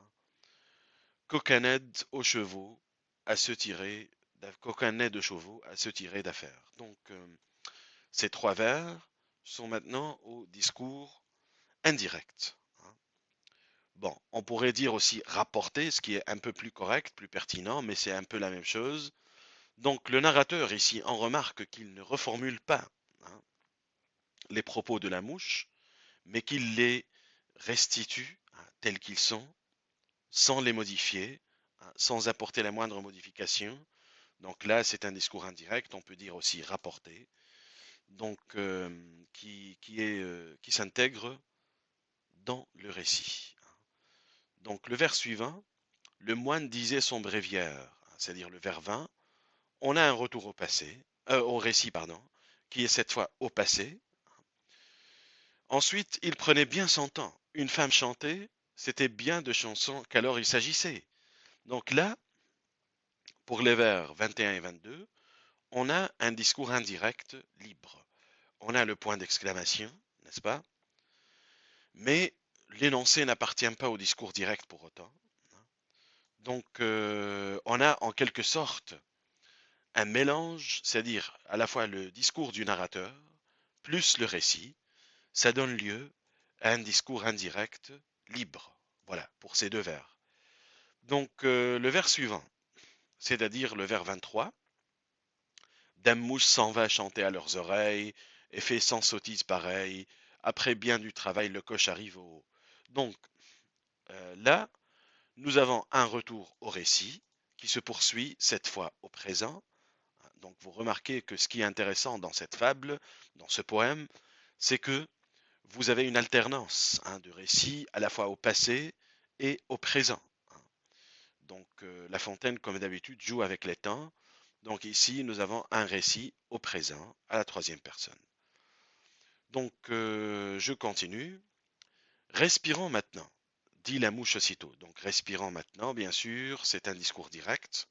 Qu'aucun aide aux chevaux à se tirer, qu'aucun aide aux chevaux à se tirer d'affaire. Donc ces trois vers sont maintenant au discours indirect, hein. Bon, on pourrait dire aussi rapporter, ce qui est un peu plus correct, plus pertinent, mais c'est un peu la même chose. Donc le narrateur ici en remarque qu'il ne reformule pas, hein. les propos de la mouche, mais qu'il les restitue tels qu'ils sont, sans les modifier, sans apporter la moindre modification. Donc là, c'est un discours indirect, on peut dire aussi rapporté, donc qui s'intègre dans le récit. Donc le vers suivant, le moine disait son bréviaire, c'est-à-dire le vers 20, on a un retour au passé, au récit, pardon, qui est cette fois au passé. Ensuite, il prenait bien son temps. Une femme chantait, c'était bien de chansons qu'alors il s'agissait. Donc là, pour les vers 21 et 22, on a un discours indirect libre. On a le point d'exclamation, n'est-ce pas? Mais l'énoncé n'appartient pas au discours direct pour autant. Donc on a en quelque sorte un mélange, c'est-à-dire à la fois le discours du narrateur plus le récit, ça donne lieu à un discours indirect libre. Voilà, pour ces deux vers. Donc le vers suivant, c'est-à-dire le vers 23, Dame Mouche s'en va chanter à leurs oreilles et fait 100 sottises pareilles. Après bien du travail, le coche arrive au haut. Donc là, nous avons un retour au récit qui se poursuit cette fois au présent. Donc vous remarquez que ce qui est intéressant dans cette fable, dans ce poème, c'est que vous avez une alternance de récits à la fois au passé et au présent. Donc La Fontaine, comme d'habitude, joue avec les temps. Donc ici, nous avons un récit au présent, à la troisième personne. Donc je continue. Respirons maintenant, dit la mouche aussitôt. Donc respirons maintenant, bien sûr, c'est un discours direct.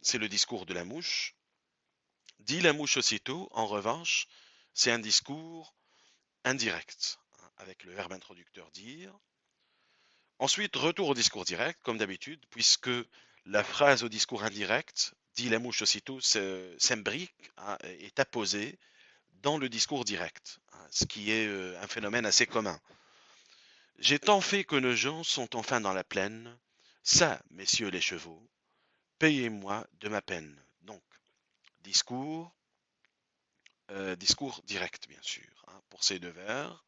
C'est le discours de la mouche. Dit la mouche aussitôt, en revanche, c'est un discours indirect, avec le verbe introducteur dire. Ensuite, retour au discours direct, comme d'habitude, puisque la phrase au discours indirect, dit la mouche aussitôt, s'imbrique, est apposée dans le discours direct, ce qui est un phénomène assez commun. J'ai tant fait que nos gens sont enfin dans la plaine. Ça, messieurs les chevaux, payez-moi de ma peine. Donc, discours, discours direct, bien sûr. Pour ces deux vers,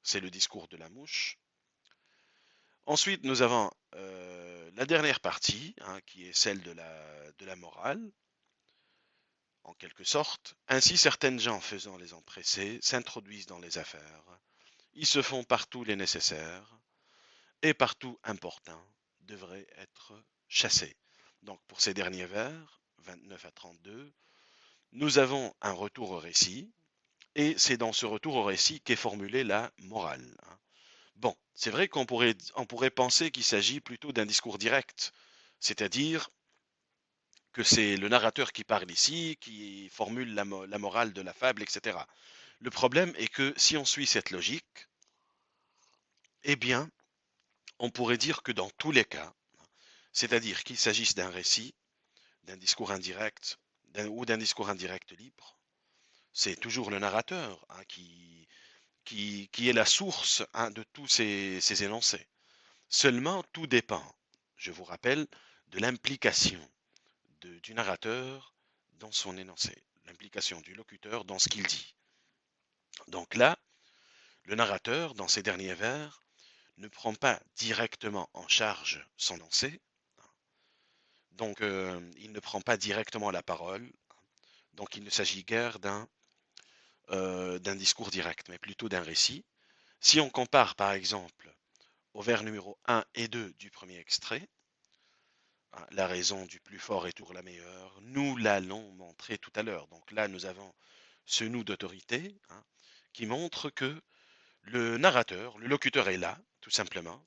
c'est le discours de la mouche. Ensuite, nous avons la dernière partie, qui est celle de la morale, en quelque sorte. Ainsi, certaines gens, faisant les empressés, s'introduisent dans les affaires. Ils se font partout les nécessaires, et partout importants devraient être chassés. Donc, pour ces derniers vers, 29 à 32, nous avons un retour au récit, et c'est dans ce retour au récit qu'est formulée la morale. Bon, c'est vrai on pourrait penser qu'il s'agit plutôt d'un discours direct, c'est-à-dire que c'est le narrateur qui parle ici, qui formule la morale de la fable, etc. Le problème est que si on suit cette logique, eh bien, on pourrait dire que dans tous les cas, c'est-à-dire qu'il s'agisse d'un récit, d'un discours indirect, ou d'un discours indirect libre, c'est toujours le narrateur qui est la source de tous ces énoncés. Seulement, tout dépend, je vous rappelle, de l'implication du narrateur dans son énoncé, l'implication du locuteur dans ce qu'il dit. Donc là, le narrateur, dans ses derniers vers, ne prend pas directement en charge son énoncé, donc il ne prend pas directement la parole, donc il ne s'agit guère d'un discours direct, mais plutôt d'un récit. Si on compare par exemple au vers numéro 1 et 2 du premier extrait, la raison du plus fort est toujours la meilleure, nous l'allons montrer tout à l'heure. Donc là, nous avons ce nous d'autorité qui montre que le narrateur, le locuteur est là, tout simplement,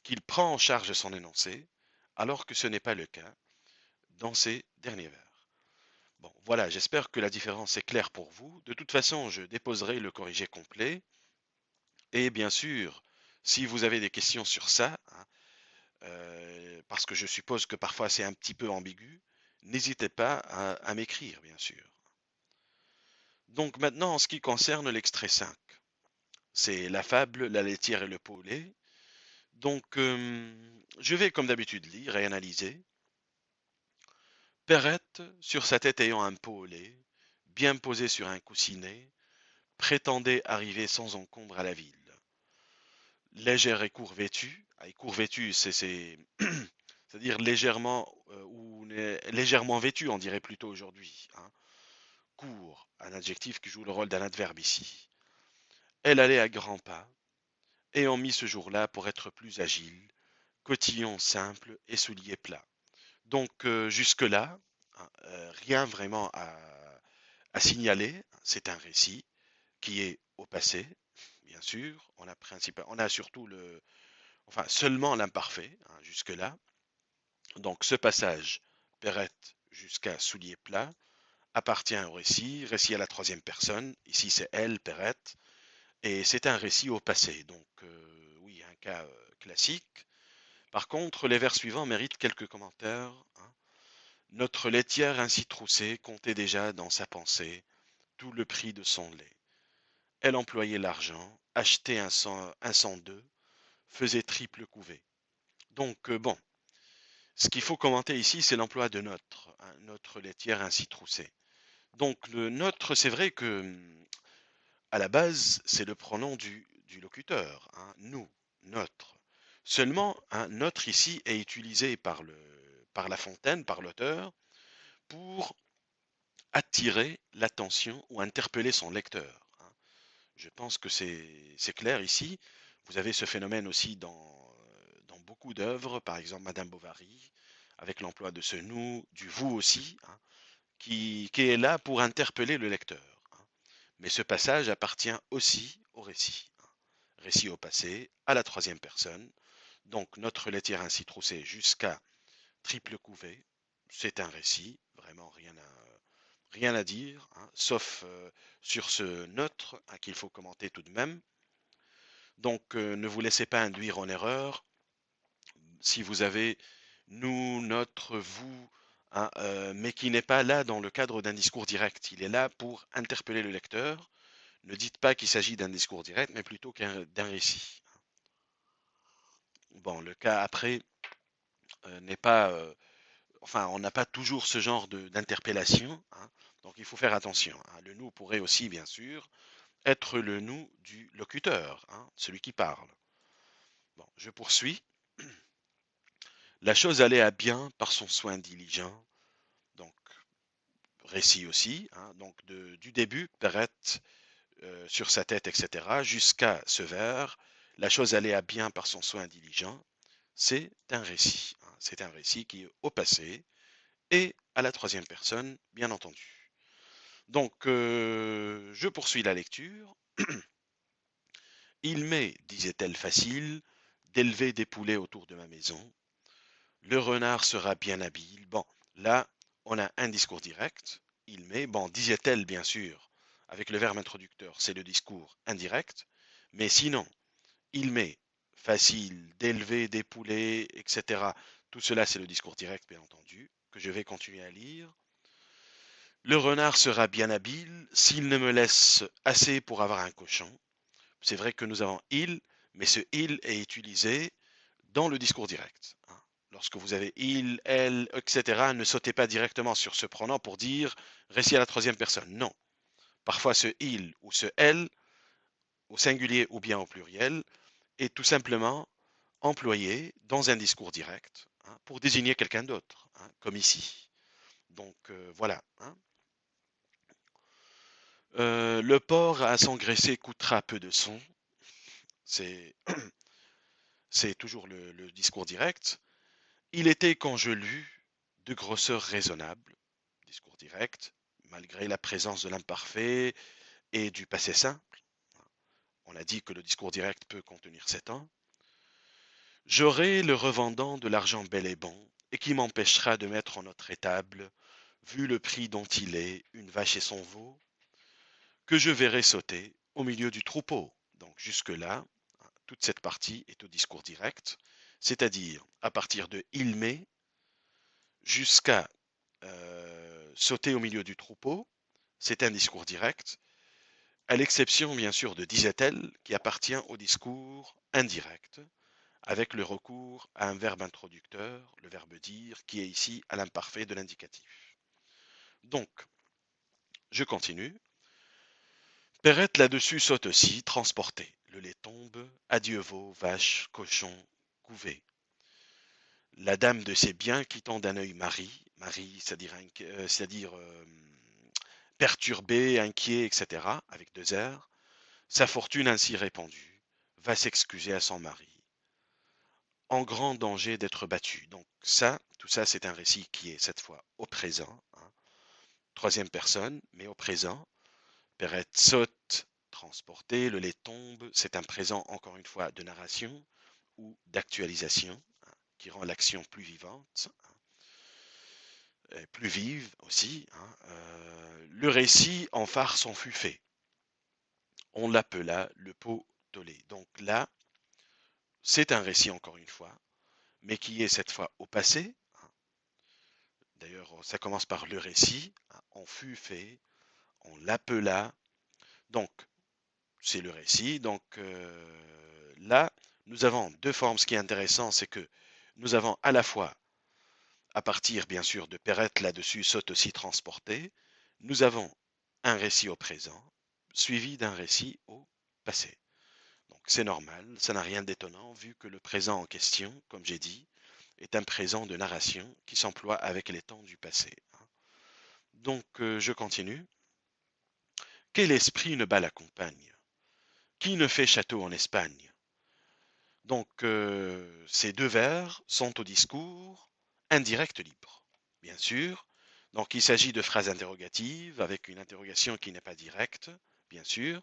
qu'il prend en charge son énoncé, alors que ce n'est pas le cas dans ces derniers vers. Bon, voilà, j'espère que la différence est claire pour vous. De toute façon, je déposerai le corrigé complet. Et bien sûr, si vous avez des questions sur ça, parce que je suppose que parfois c'est un petit peu ambigu, n'hésitez pas à m'écrire, bien sûr. Donc maintenant, en ce qui concerne l'extrait 5, c'est la fable, la laitière et le pot au lait. Donc, je vais comme d'habitude lire et analyser. Perrette, sur sa tête ayant un pot au lait, bien posé sur un coussinet, prétendait arriver sans encombre à la ville. Légère et court vêtue. Et court vêtue, c'est-à-dire légèrement légèrement vêtue, on dirait plutôt aujourd'hui, hein. Court, un adjectif qui joue le rôle d'un adverbe ici. Elle allait à grands pas, ayant mis ce jour-là pour être plus agile, cotillon simple et souliers plats. Donc jusque-là, hein, rien vraiment à signaler. C'est un récit qui est au passé, bien sûr. On a surtout enfin seulement l'imparfait, hein, jusque-là. Donc ce passage, Perrette jusqu'à souliers plats, appartient au récit à la troisième personne. Ici c'est elle, Perrette, et c'est un récit au passé. Donc oui, un cas classique. Par contre, les vers suivants méritent quelques commentaires, hein. Notre laitière ainsi troussée comptait déjà dans sa pensée tout le prix de son lait. Elle employait l'argent, achetait un cent d'œufs, faisait triple couvée. Donc bon, ce qu'il faut commenter ici, c'est l'emploi de notre, hein, notre laitière ainsi troussée. Donc le notre, c'est vrai que à la base, c'est le pronom du locuteur, hein, nous, notre. Seulement, hein, notre ici est utilisé par La Fontaine, par l'auteur, pour attirer l'attention ou interpeller son lecteur, hein. Je pense que c'est clair ici. Vous avez ce phénomène aussi dans beaucoup d'œuvres, par exemple Madame Bovary, avec l'emploi de ce nous, du vous aussi, hein, qui est là pour interpeller le lecteur, hein. Mais ce passage appartient aussi au récit, hein. Récit au passé, à la troisième personne. Donc notre laitière ainsi troussée jusqu'à triple couvée, c'est un récit, vraiment rien à dire, hein, sauf sur ce notre, hein, qu'il faut commenter tout de même. Donc ne vous laissez pas induire en erreur. Si vous avez nous, notre, vous, hein, mais qui n'est pas là dans le cadre d'un discours direct, il est là pour interpeller le lecteur. Ne dites pas qu'il s'agit d'un discours direct, mais plutôt d'un récit. Bon, le cas après n'est pas, enfin, on n'a pas toujours ce genre d'interpellation, hein, donc il faut faire attention, hein. Le nous pourrait aussi, bien sûr, être le nous du locuteur, hein, celui qui parle. Bon, je poursuis. La chose allait à bien par son soin diligent, donc récit aussi, hein, donc du début, Perrette sur sa tête, etc., jusqu'à ce vers, la chose allait à bien par son soin diligent, c'est un récit, hein. C'est un récit qui est au passé et à la troisième personne, bien entendu. Donc, je poursuis la lecture. Il m'est, disait-elle facile, d'élever des poulets autour de ma maison. Le renard sera bien habile. Bon, là, on a un discours direct. Il m'est, bon, disait-elle, bien sûr, avec le verbe introducteur, c'est le discours indirect. Mais sinon, il m'est facile d'élever des poulets, etc. Tout cela, c'est le discours direct, bien entendu, que je vais continuer à lire. Le renard sera bien habile s'il ne me laisse assez pour avoir un cochon. C'est vrai que nous avons il, mais ce il est utilisé dans le discours direct, hein. Lorsque vous avez il, elle, etc., ne sautez pas directement sur ce pronom pour dire récit à la troisième personne. Non. Parfois, ce il ou ce elle, au singulier ou bien au pluriel, est tout simplement employé dans un discours direct, hein, pour désigner quelqu'un d'autre, hein, comme ici. Donc voilà, hein. Le porc à s'engraisser coûtera peu de son. C'est c'est toujours le discours direct. Il était, quand je lus, de grosseur raisonnable, discours direct, malgré la présence de l'imparfait et du passé simple. On a dit que le discours direct peut contenir 7 ans. J'aurai le revendant de l'argent bel et bon, et qui m'empêchera de mettre en notre étable, vu le prix dont il est, une vache et son veau, que je verrai sauter au milieu du troupeau. Donc jusque-là, toute cette partie est au discours direct, c'est-à-dire à partir de il m'est jusqu'à sauter au milieu du troupeau, c'est un discours direct, à l'exception bien sûr de disait-elle, qui appartient au discours indirect, avec le recours à un verbe introducteur, le verbe dire, qui est ici à l'imparfait de l'indicatif. Donc, je continue. Perrette là-dessus saute aussi, transportée. Le lait tombe, adieu veau, vache, cochon, couvé. La dame de ses biens quittant d'un œil Marie, Marie, c'est-à-dire perturbé, inquiet, etc., avec deux R, sa fortune ainsi répandue, va s'excuser à son mari, en grand danger d'être battue. Donc ça, tout ça, c'est un récit qui est cette fois au présent, hein. Troisième personne, mais au présent. Perrette saute, transportée, le lait tombe, c'est un présent encore une fois de narration ou d'actualisation, hein, qui rend l'action plus vivante, plus vive aussi, hein. Le récit en farce en fut fait. On l'appela le pot tollé. Donc là, c'est un récit encore une fois, mais qui est cette fois au passé, hein. D'ailleurs, ça commence par le récit, hein, on fut fait, on l'appela. Donc, c'est le récit. Donc là, nous avons deux formes. Ce qui est intéressant, c'est que nous avons à la fois, à partir bien sûr de Perrette là-dessus, saute aussi transporté, nous avons un récit au présent, suivi d'un récit au passé. Donc c'est normal, ça n'a rien d'étonnant vu que le présent en question, comme j'ai dit, est un présent de narration qui s'emploie avec les temps du passé, hein. Donc je continue. Quel esprit une balle accompagne? Qui ne fait château en Espagne? Donc ces deux vers sont au discours indirect libre, bien sûr. Donc il s'agit de phrases interrogatives avec une interrogation qui n'est pas directe, bien sûr.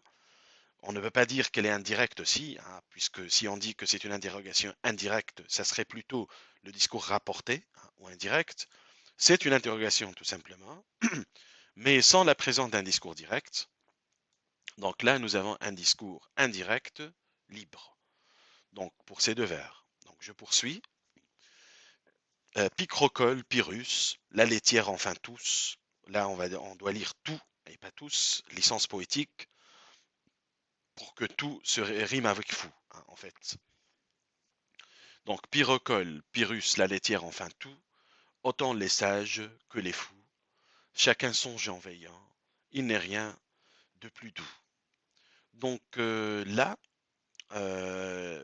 On ne veut pas dire qu'elle est indirecte aussi, hein, puisque si on dit que c'est une interrogation indirecte, ça serait plutôt le discours rapporté, hein, ou indirect. C'est une interrogation tout simplement, mais sans la présence d'un discours direct. Donc là, nous avons un discours indirect libre. Donc pour ces deux vers. Donc je poursuis. Picrocole, Pyrrhus, la laitière, enfin tous. Là, on doit lire tout et pas tous. Licence poétique pour que tout se rime avec fou, hein, en fait. Donc Pyrrhocole, Pyrrhus, la laitière, enfin tout, autant les sages que les fous, chacun songe en veillant, il n'est rien de plus doux. Donc là, euh,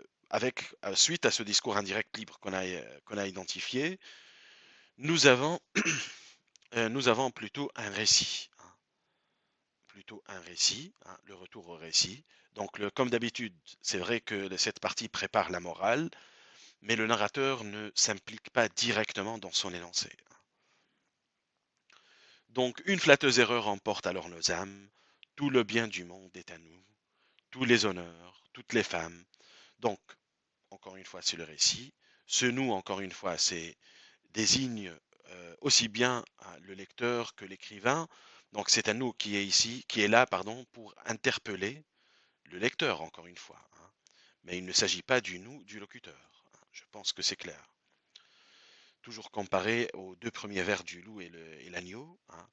suite à ce discours indirect libre qu'on a identifié, nous avons, nous avons plutôt un récit, hein, hein, le retour au récit. Donc comme d'habitude, c'est vrai que cette partie prépare la morale, mais le narrateur ne s'implique pas directement dans son énoncé. Donc une flatteuse erreur emporte alors nos âmes, tout le bien du monde est à nous, tous les honneurs, toutes les femmes. Donc, encore une fois, c'est le récit. Ce nous, encore une fois, c'est désigne aussi bien le lecteur que l'écrivain. Donc c'est un nous qui est ici, qui est là, pardon, pour interpeller le lecteur, encore une fois, hein. Mais il ne s'agit pas du nous du locuteur, hein. Je pense que c'est clair. Toujours comparé aux deux premiers vers du loup et l'agneau, hein.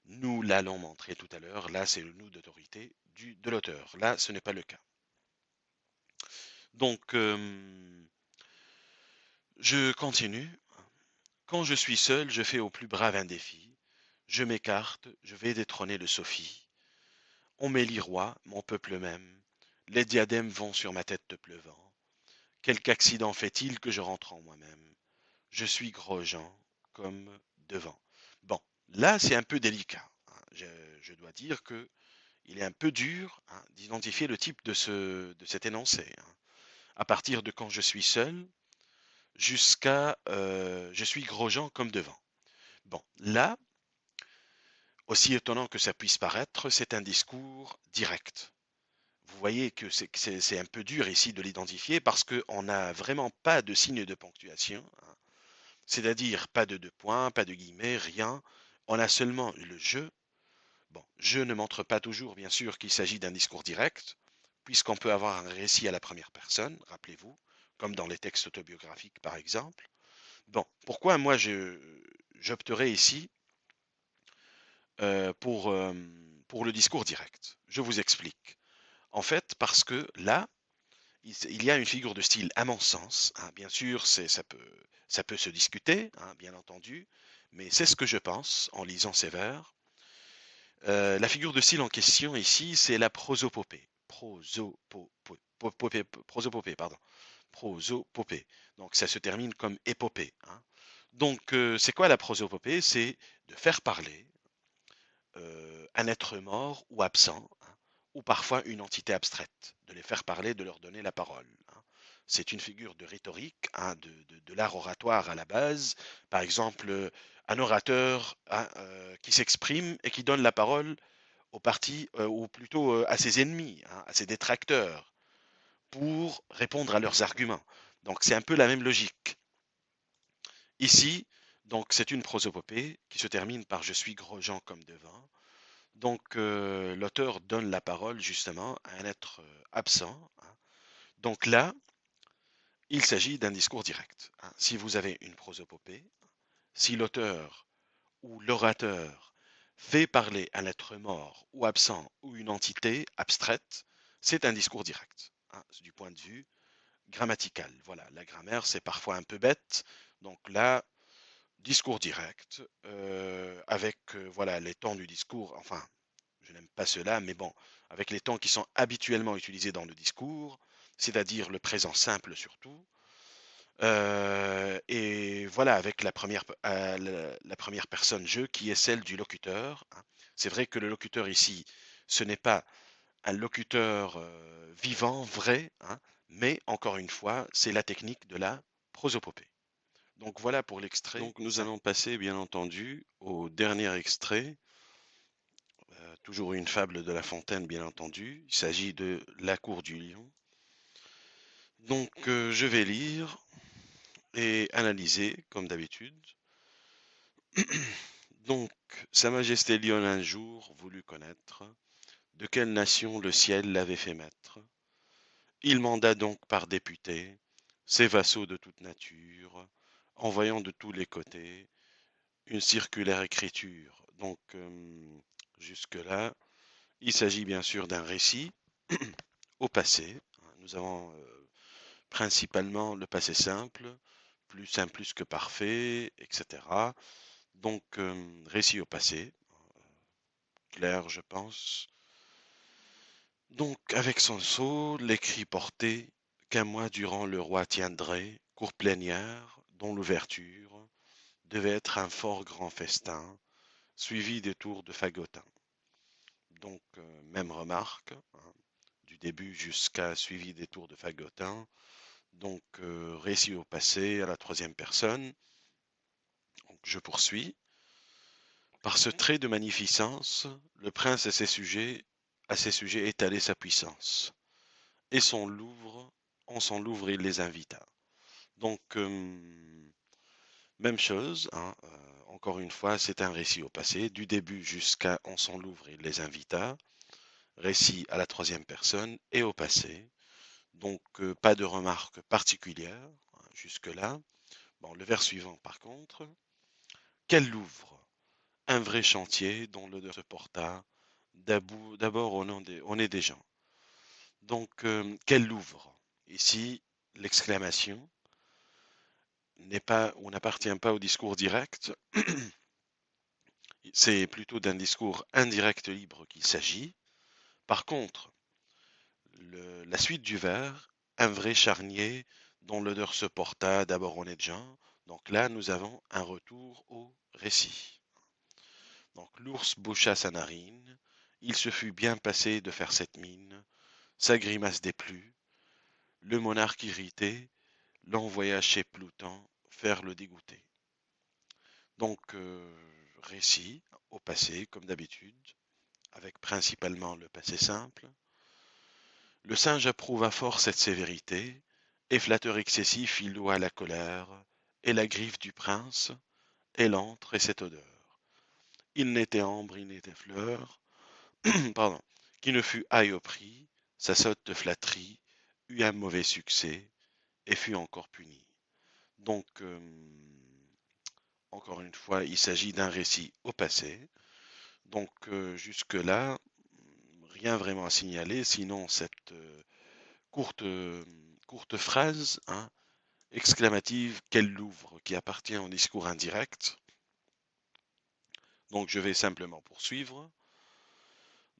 Nous l'allons montrer tout à l'heure. Là, c'est le nous d'autorité de l'auteur. Là, ce n'est pas le cas. Donc, je continue. Quand je suis seul, je fais au plus brave un défi. Je m'écarte, je vais détrôner le Sophie. On m'élit roi, mon peuple même. Les diadèmes vont sur ma tête pleuvant. Quelque accident fait-il que je rentre en moi-même? Je suis Grosjean, comme devant. Bon, là, c'est un peu délicat, hein. Je dois dire que il est un peu dur, hein, d'identifier le type de cet énoncé, hein. À partir de quand je suis seul jusqu'à je suis Grosjean comme devant. Bon, là, aussi étonnant que ça puisse paraître, c'est un discours direct. Vous voyez que c'est un peu dur ici de l'identifier parce qu'on n'a vraiment pas de signe de ponctuation, hein. C'est-à-dire pas de deux points, pas de guillemets, rien. On a seulement le je. Bon, je ne montre pas toujours, bien sûr, qu'il s'agit d'un discours direct, puisqu'on peut avoir un récit à la première personne, rappelez-vous, comme dans les textes autobiographiques, par exemple. Bon, pourquoi moi j'opterais ici pour le discours direct? Je vous explique. En fait, parce que là, il y a une figure de style, à mon sens, hein, bien sûr, ça peut se discuter, hein, bien entendu, mais c'est ce que je pense en lisant ces vers. La figure de style en question ici, c'est la prosopopée. Prosopopée, pardon. Prosopopée. Donc ça se termine comme épopée, hein. Donc c'est quoi la prosopopée? C'est de faire parler un être mort ou absent, hein, ou parfois une entité abstraite, de les faire parler, de leur donner la parole, hein. C'est une figure de rhétorique, hein, de l'art oratoire à la base. Par exemple, un orateur, hein, qui s'exprime et qui donne la parole aux partis, ou plutôt à ses ennemis, hein, à ses détracteurs, pour répondre à leurs arguments. Donc c'est un peu la même logique. Ici, donc c'est une prosopopée qui se termine par je suis Grosjean comme devant. Donc l'auteur donne la parole justement à un être absent, hein. Donc là, il s'agit d'un discours direct, hein. Si vous avez une prosopopée, si l'auteur ou l'orateur fait parler un être mort ou absent ou une entité abstraite, c'est un discours direct, hein, du point de vue grammatical. Voilà, la grammaire, c'est parfois un peu bête. Donc là, discours direct, avec voilà, les temps du discours, enfin, je n'aime pas cela, mais bon, avec les temps qui sont habituellement utilisés dans le discours, c'est-à-dire le présent simple surtout. Et voilà, avec la première personne je, qui est celle du locuteur, hein. C'est vrai que le locuteur ici, ce n'est pas un locuteur vivant, vrai, hein, mais encore une fois, c'est la technique de la prosopopée. Donc voilà pour l'extrait. Donc nous allons passer, bien entendu, au dernier extrait. Toujours une fable de La Fontaine, bien entendu. Il s'agit de La Cour du Lion. Donc je vais lire et analyser, comme d'habitude. Donc, Sa Majesté Lion un jour voulut connaître de quelle nation le ciel l'avait fait maître. Il manda donc par député ses vassaux de toute nature, envoyant de tous les côtés une circulaire écriture. Donc, jusque-là, il s'agit bien sûr d'un récit au passé. Nous avons principalement le passé simple plus que parfait, etc. Donc, récit au passé, clair, je pense. Donc, avec son sceau, l'écrit porté, qu'un mois durant le roi tiendrait, cour plénière, dont l'ouverture devait être un fort grand festin, suivi des tours de fagotin. Donc, même remarque, hein, du début jusqu'à suivi des tours de fagotin. Donc, récit au passé à la troisième personne. Donc, je poursuis. Par ce trait de magnificence, le prince à ses sujets étalait sa puissance. Et en son Louvre, il les invita. Donc, même chose, hein, encore une fois, c'est un récit au passé. Du début jusqu'à en son Louvre, il les invita. Récit à la troisième personne et au passé. Donc, pas de remarque particulière, hein, jusque-là. Bon, le vers suivant, par contre. Quel Louvre? Un vrai chantier dont l'odeur se porta d'abord au nez des gens. Donc, quel Louvre? Ici, l'exclamation n'est pas ou n'appartient pas au discours direct. C'est plutôt d'un discours indirect libre qu'il s'agit. Par contre, la suite du vers, un vrai charnier dont l'odeur se porta d'abord au nez de gens. Donc là, nous avons un retour au récit. Donc l'ours boucha sa narine, il se fut bien passé de faire cette mine, sa grimace déplut, le monarque irrité l'envoya chez Ploutan faire le dégoûté. Donc récit au passé comme d'habitude, avec principalement le passé simple. Le singe approuva fort cette sévérité, et flatteur excessif il loua la colère, et la griffe du prince, et l'antre et cette odeur. Il n'était ambre, il n'était fleur, pardon, qui ne fut aille au prix, sa sotte flatterie eut un mauvais succès, et fut encore puni. Donc, encore une fois, il s'agit d'un récit au passé. Donc, jusque-là, rien vraiment à signaler, sinon cette courte, courte phrase, hein, exclamative, quel Louvre, qui appartient au discours indirect. Donc, je vais simplement poursuivre.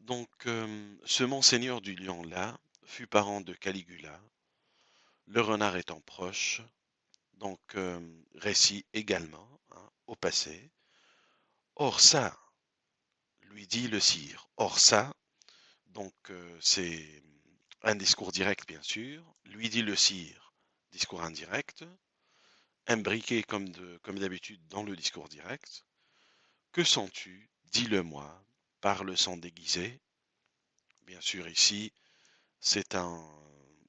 Ce monseigneur du Lion-là fut parent de Caligula, le renard étant proche, récit également, hein, au passé. Or ça, lui dit le sire, or ça, c'est un discours direct bien sûr, lui dit le sire, discours indirect, imbriqué comme d'habitude dans le discours direct. Que sens-tu? Dis-le-moi, parle sans déguiser. Bien sûr ici, c'est un,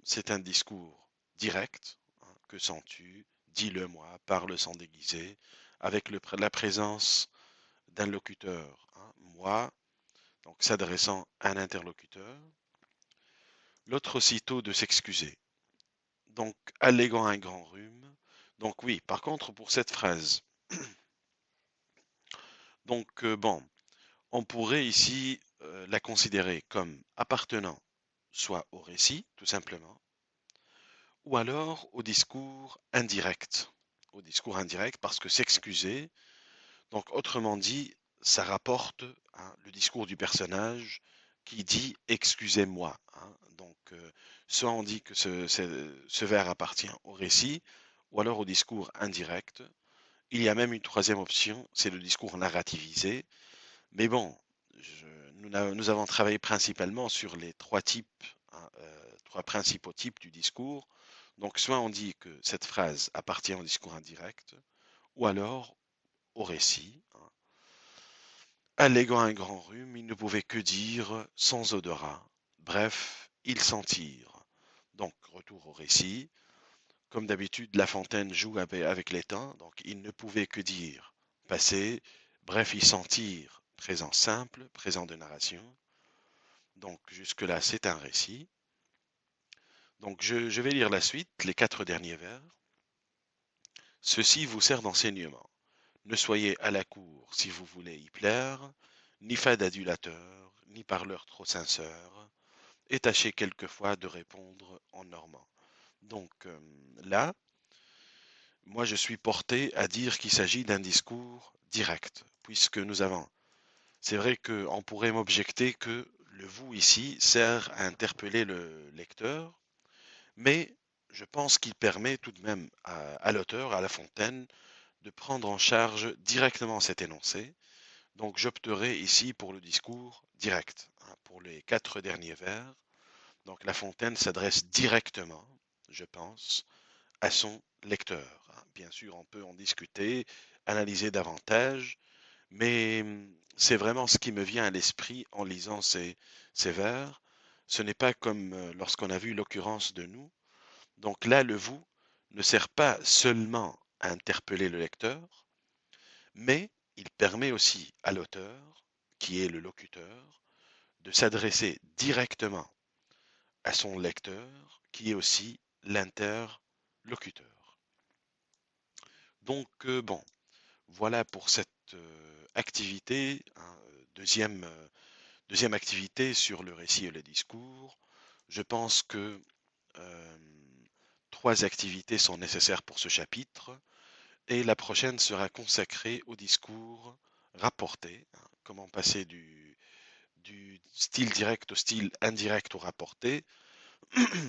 c'est un discours direct. Hein. Que sens-tu? Dis-le-moi, parle sans déguiser, avec la présence d'un locuteur, hein, moi, donc s'adressant à un interlocuteur. L'autre aussitôt de s'excuser, donc alléguant un grand rhume. Donc oui, par contre, pour cette phrase, bon, on pourrait ici la considérer comme appartenant soit au récit, tout simplement, ou alors au discours indirect. Au discours indirect, parce que s'excuser, donc autrement dit, ça rapporte hein, le discours du personnage qui dit excusez-moi. Hein. Soit on dit que ce vers appartient au récit, ou alors au discours indirect. Il y a même une troisième option, c'est le discours narrativisé. Mais bon, nous avons travaillé principalement sur les trois types, hein, trois principaux types du discours. Donc, soit on dit que cette phrase appartient au discours indirect, ou alors au récit. Hein. Alléguant un grand rhume, il ne pouvait que dire sans odorat. Bref, ils sentirent. Donc, retour au récit. Comme d'habitude, La Fontaine joue avec les temps, donc il ne pouvait que dire passé. Bref, ils sentirent. Présent simple, présent de narration. Donc, jusque-là, c'est un récit. Donc, je vais lire la suite, les quatre derniers vers. Ceci vous sert d'enseignement. Ne soyez à la cour si vous voulez y plaire, ni fade adulateur, ni parleur trop sincère, et tâchez quelquefois de répondre en normand. Donc là, moi je suis porté à dire qu'il s'agit d'un discours direct, puisque nous avons. C'est vrai qu'on pourrait m'objecter que le vous ici sert à interpeller le lecteur, mais je pense qu'il permet tout de même à l'auteur, à La Fontaine, de prendre en charge directement cet énoncé. Donc j'opterai ici pour le discours direct, hein, pour les quatre derniers vers. Donc La Fontaine s'adresse directement, je pense, à son lecteur. Hein. Bien sûr, on peut en discuter, analyser davantage, mais c'est vraiment ce qui me vient à l'esprit en lisant ces vers. Ce n'est pas comme lorsqu'on a vu l'occurrence de nous. Donc là, le vous ne sert pas seulement à interpeller le lecteur, mais il permet aussi à l'auteur, qui est le locuteur, de s'adresser directement à son lecteur, qui est aussi l'interlocuteur. Bon, voilà pour cette activité, hein, deuxième activité sur le récit et le discours. Je pense que euh, trois activités sont nécessaires pour ce chapitre. Et la prochaine sera consacrée au discours rapporté, hein, comment passer du style direct au style indirect au rapporté.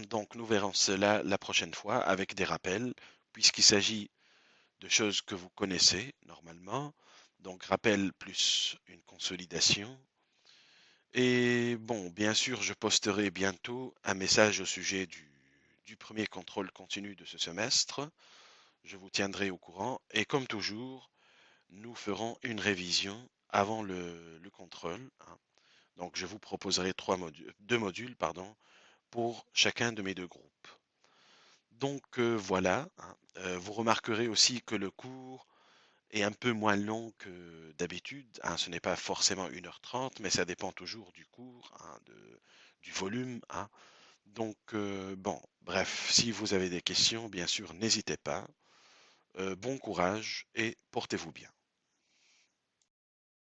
Donc nous verrons cela la prochaine fois avec des rappels, puisqu'il s'agit de choses que vous connaissez normalement. Donc rappel plus une consolidation. Et bon, bien sûr, je posterai bientôt un message au sujet du premier contrôle continu de ce semestre. Je vous tiendrai au courant. Et comme toujours, nous ferons une révision avant le contrôle. Hein. Donc, je vous proposerai deux modules, pardon, pour chacun de mes deux groupes. Voilà. Hein. Vous remarquerez aussi que le cours est un peu moins long que d'habitude. Hein. Ce n'est pas forcément 1h30, mais ça dépend toujours du cours, hein, du volume. Hein. Bon, bref, si vous avez des questions, bien sûr, n'hésitez pas. Bon courage et portez-vous bien.